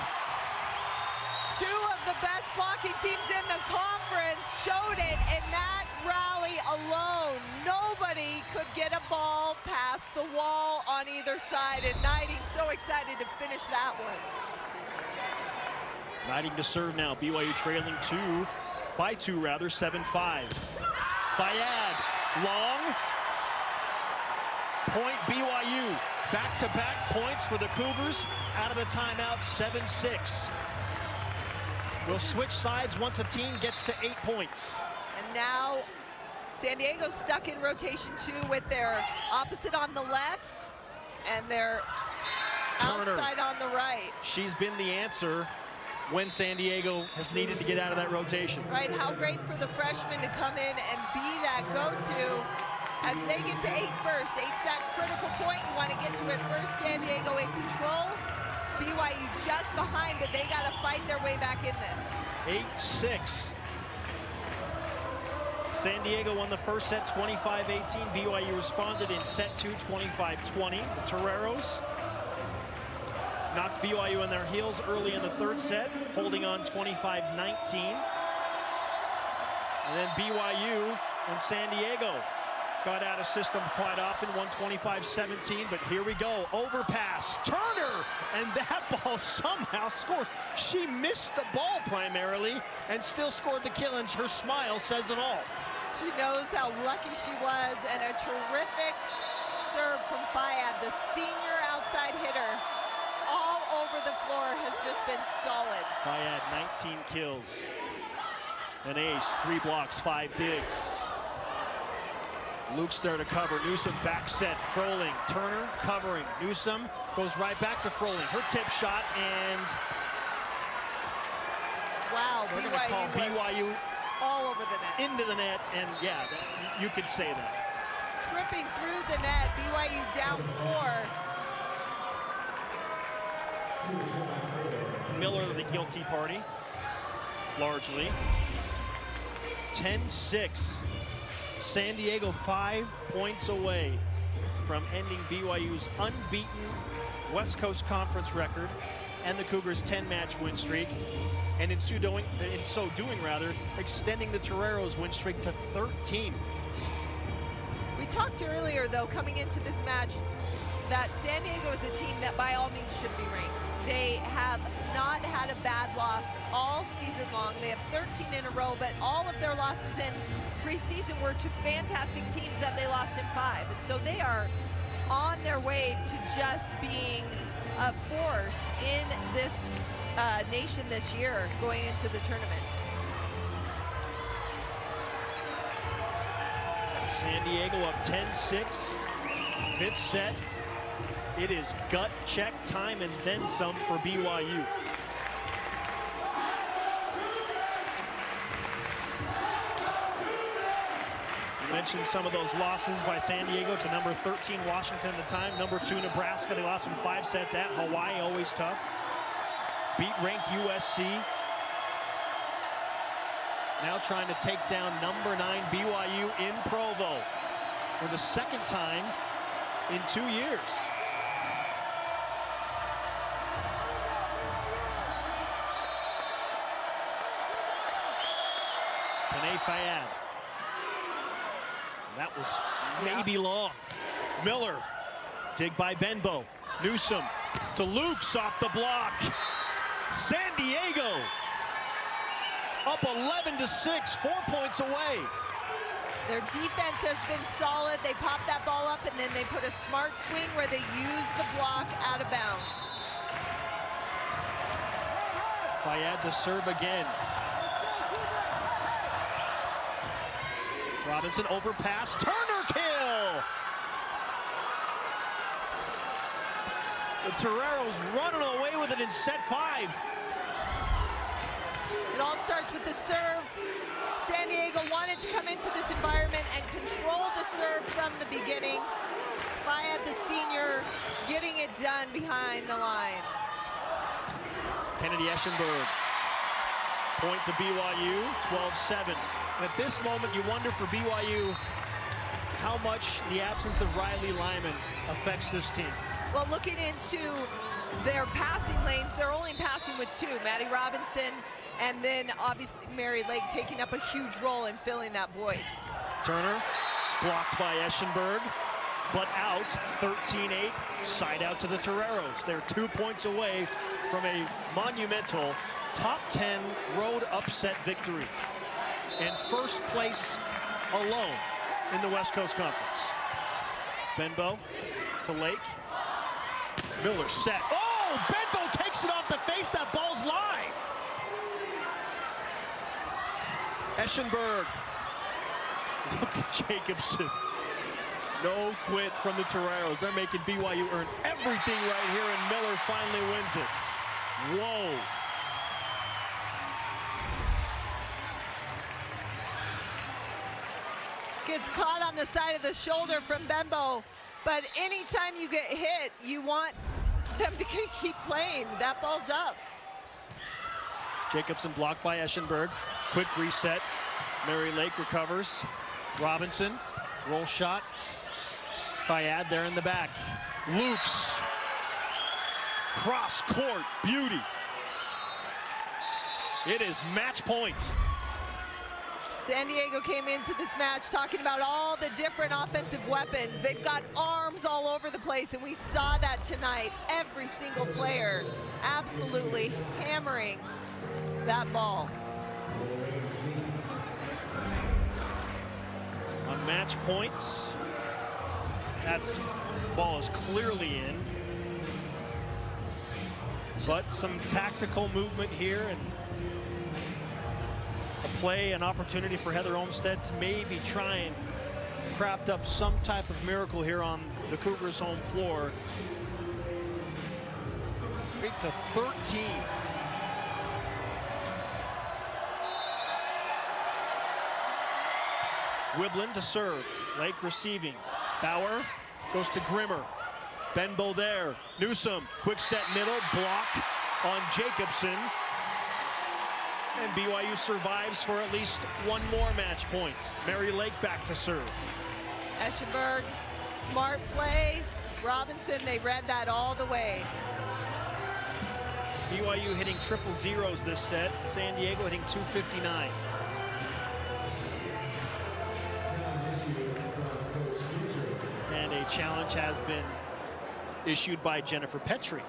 Two of the best blocking teams in the conference showed it in that rally alone. Nobody could get a ball past the wall on either side, and Knighting so excited to finish that one. Knighting to serve now. BYU trailing by two, 7-5. Fayad, long. Point BYU. Back-to-back points for the Cougars. Out of the timeout, 7-6. We'll switch sides once a team gets to 8 points. And now San Diego stuck in rotation 2 with their opposite on the left and their Turner outside on the right. She's been the answer when San Diego has needed to get out of that rotation. Right, how great for the freshmen to come in and be that go-to as they get to 8 first. 8's that critical point. You want to get to it first. San Diego in control. BYU just behind, but they got to fight their way back in this. 8-6. San Diego won the first set 25-18. BYU responded in set 2, 25-20. The Toreros knocked BYU on their heels early in the third set, holding on 25-19. And then BYU and San Diego got out of system quite often, won 25-17, but here we go. Overpass, Turner, and that ball somehow scores. She missed the ball primarily and still scored the kill, and her smile says it all. She knows how lucky she was, and a terrific serve from Fayad, the senior outside hitter. All over the floor has just been solid. Fayad, 19 kills. An ace, 3 blocks, 5 digs. Luke's there to cover. Newsom back set. Froling. Turner covering. Newsom goes right back to Froling. Her tip shot, and wow, we're going to call BYU all over the net. Into the net, and yeah, you could say that. Tripping through the net. BYU down 4. Miller the guilty party, largely. 10-6. San Diego 5 points away from ending BYU's unbeaten West Coast Conference record and the Cougars' 10-match win streak, and in so doing, extending the Toreros' win streak to 13. We talked earlier, though, coming into this match, that San Diego is a team that by all means should be ranked. They have not had a bad loss all season long. They have 13 in a row, but all of their losses in preseason were to fantastic teams that they lost in 5. And so they are on their way to just being a force in this nation this year going into the tournament. San Diego up 10-6, 5th set. It is gut check time and then some for BYU. You mentioned some of those losses by San Diego to number 13 Washington at the time, number 2 Nebraska. They lost in 5 sets at Hawaii, always tough. Beat ranked USC. Now trying to take down number 9 BYU in Provo for the 2nd time in 2 years. Tanae Fayad. That was maybe long. Miller, dig by Benbow. Newsom to Lukes off the block. San Diego up 11-6, 4 points away. Their defense has been solid. They pop that ball up and then they put a smart swing where they use the block out of bounds. Fayad to serve again. Robinson overpass, Turner kill! The Toreros running away with it in set 5. It all starts with the serve. San Diego wanted to come into this environment and control the serve from the beginning. Fayad, the senior, getting it done behind the line. Kennedy Eschenberg, point to BYU, 12-7. At this moment, you wonder for BYU how much the absence of Riley Lyman affects this team. Well, looking into their passing lanes, they're only passing with 2, Maddie Robinson, and then obviously Mary Lake taking up a huge role in filling that void. Turner, blocked by Eschenberg, but out, 13-8, side out to the Toreros. They're 2 points away from a monumental top 10 road upset victory. And first place alone in the West Coast Conference. Benbow to Lake. Miller set. Oh, Benbow takes it off the face. That ball's live. Eschenberg. Look at Jacobson. No quit from the Toreros. They're making BYU earn everything right here, and Miller finally wins it. Whoa. Gets caught on the side of the shoulder from Benbow, but anytime you get hit, you want them to keep playing. That ball's up. Jacobson blocked by Eschenberg. Quick reset. Mary Lake recovers. Robinson, roll shot. Fayad there in the back. Lukes. Cross court, beauty. It is match point. San Diego came into this match talking about all the different offensive weapons. They've got arms all over the place, and we saw that tonight. Every single player absolutely hammering that ball. On match points, that ball is clearly in. But some tactical movement here, and an opportunity for Heather Olmstead to maybe try and craft up some type of miracle here on the Cougars' home floor. 8-13. Wiblin to serve. Lake receiving. Bauer goes to Grimmer. Benbow there. Newsom, quick set middle, block on Jacobson. And BYU survives for at least one more match point. Mary Lake back to serve. Eschenberg, smart play. Robinson, they read that all the way. BYU hitting triple zeros this set. San Diego hitting 259. And a challenge has been issued by Jennifer Petrie.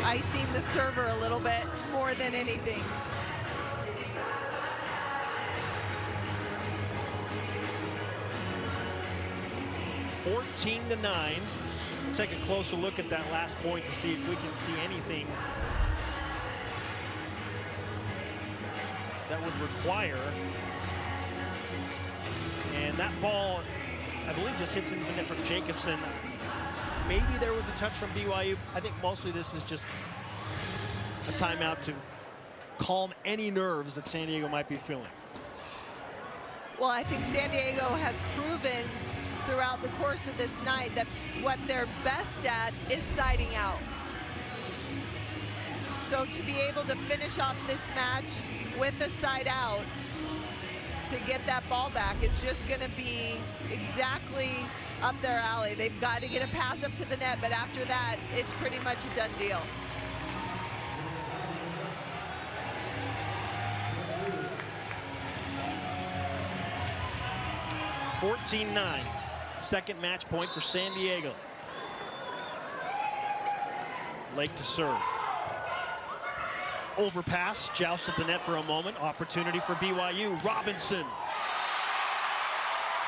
Icing the server a little bit more than anything. (14-9). We'll take a closer look at that last point to see if we can see anything that would require. And that ball, I believe, just hits into the net from Jacobson. Maybe there was a touch from BYU. I think mostly this is just a timeout to calm any nerves that San Diego might be feeling. Well, I think San Diego has proven throughout the course of this night that what they're best at is siding out. So to be able to finish off this match with a side out to get that ball back is just going to be exactly up their alley. They've got to get a pass up to the net, but after that, it's pretty much a done deal. (14-9). Second match point for San Diego. Lake to serve. overpass, joust at the net for a moment. Opportunity for BYU. Robinson.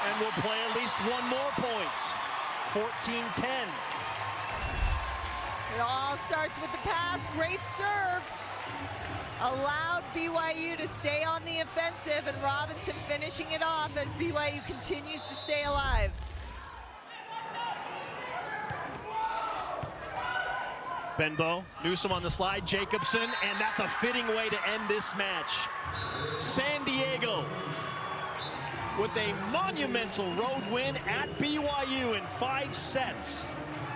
And we'll play at least one more point. 14-10. It all starts with the pass. Great serve. Allowed BYU to stay on the offensive, and Robinson finishing it off as BYU continues to stay alive. Benbow, Newsom on the slide, Jacobson, and that's a fitting way to end this match. San Diego with a monumental road win at BYU in 5 sets.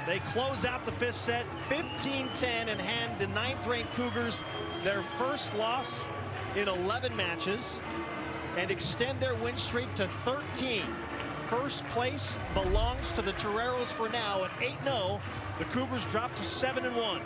They close out the 5th set 15-10 and hand the 9th-ranked Cougars their first loss in 11 matches and extend their win streak to 13. First place belongs to the Toreros for now at 8-0. The Cougars drop to 7-1.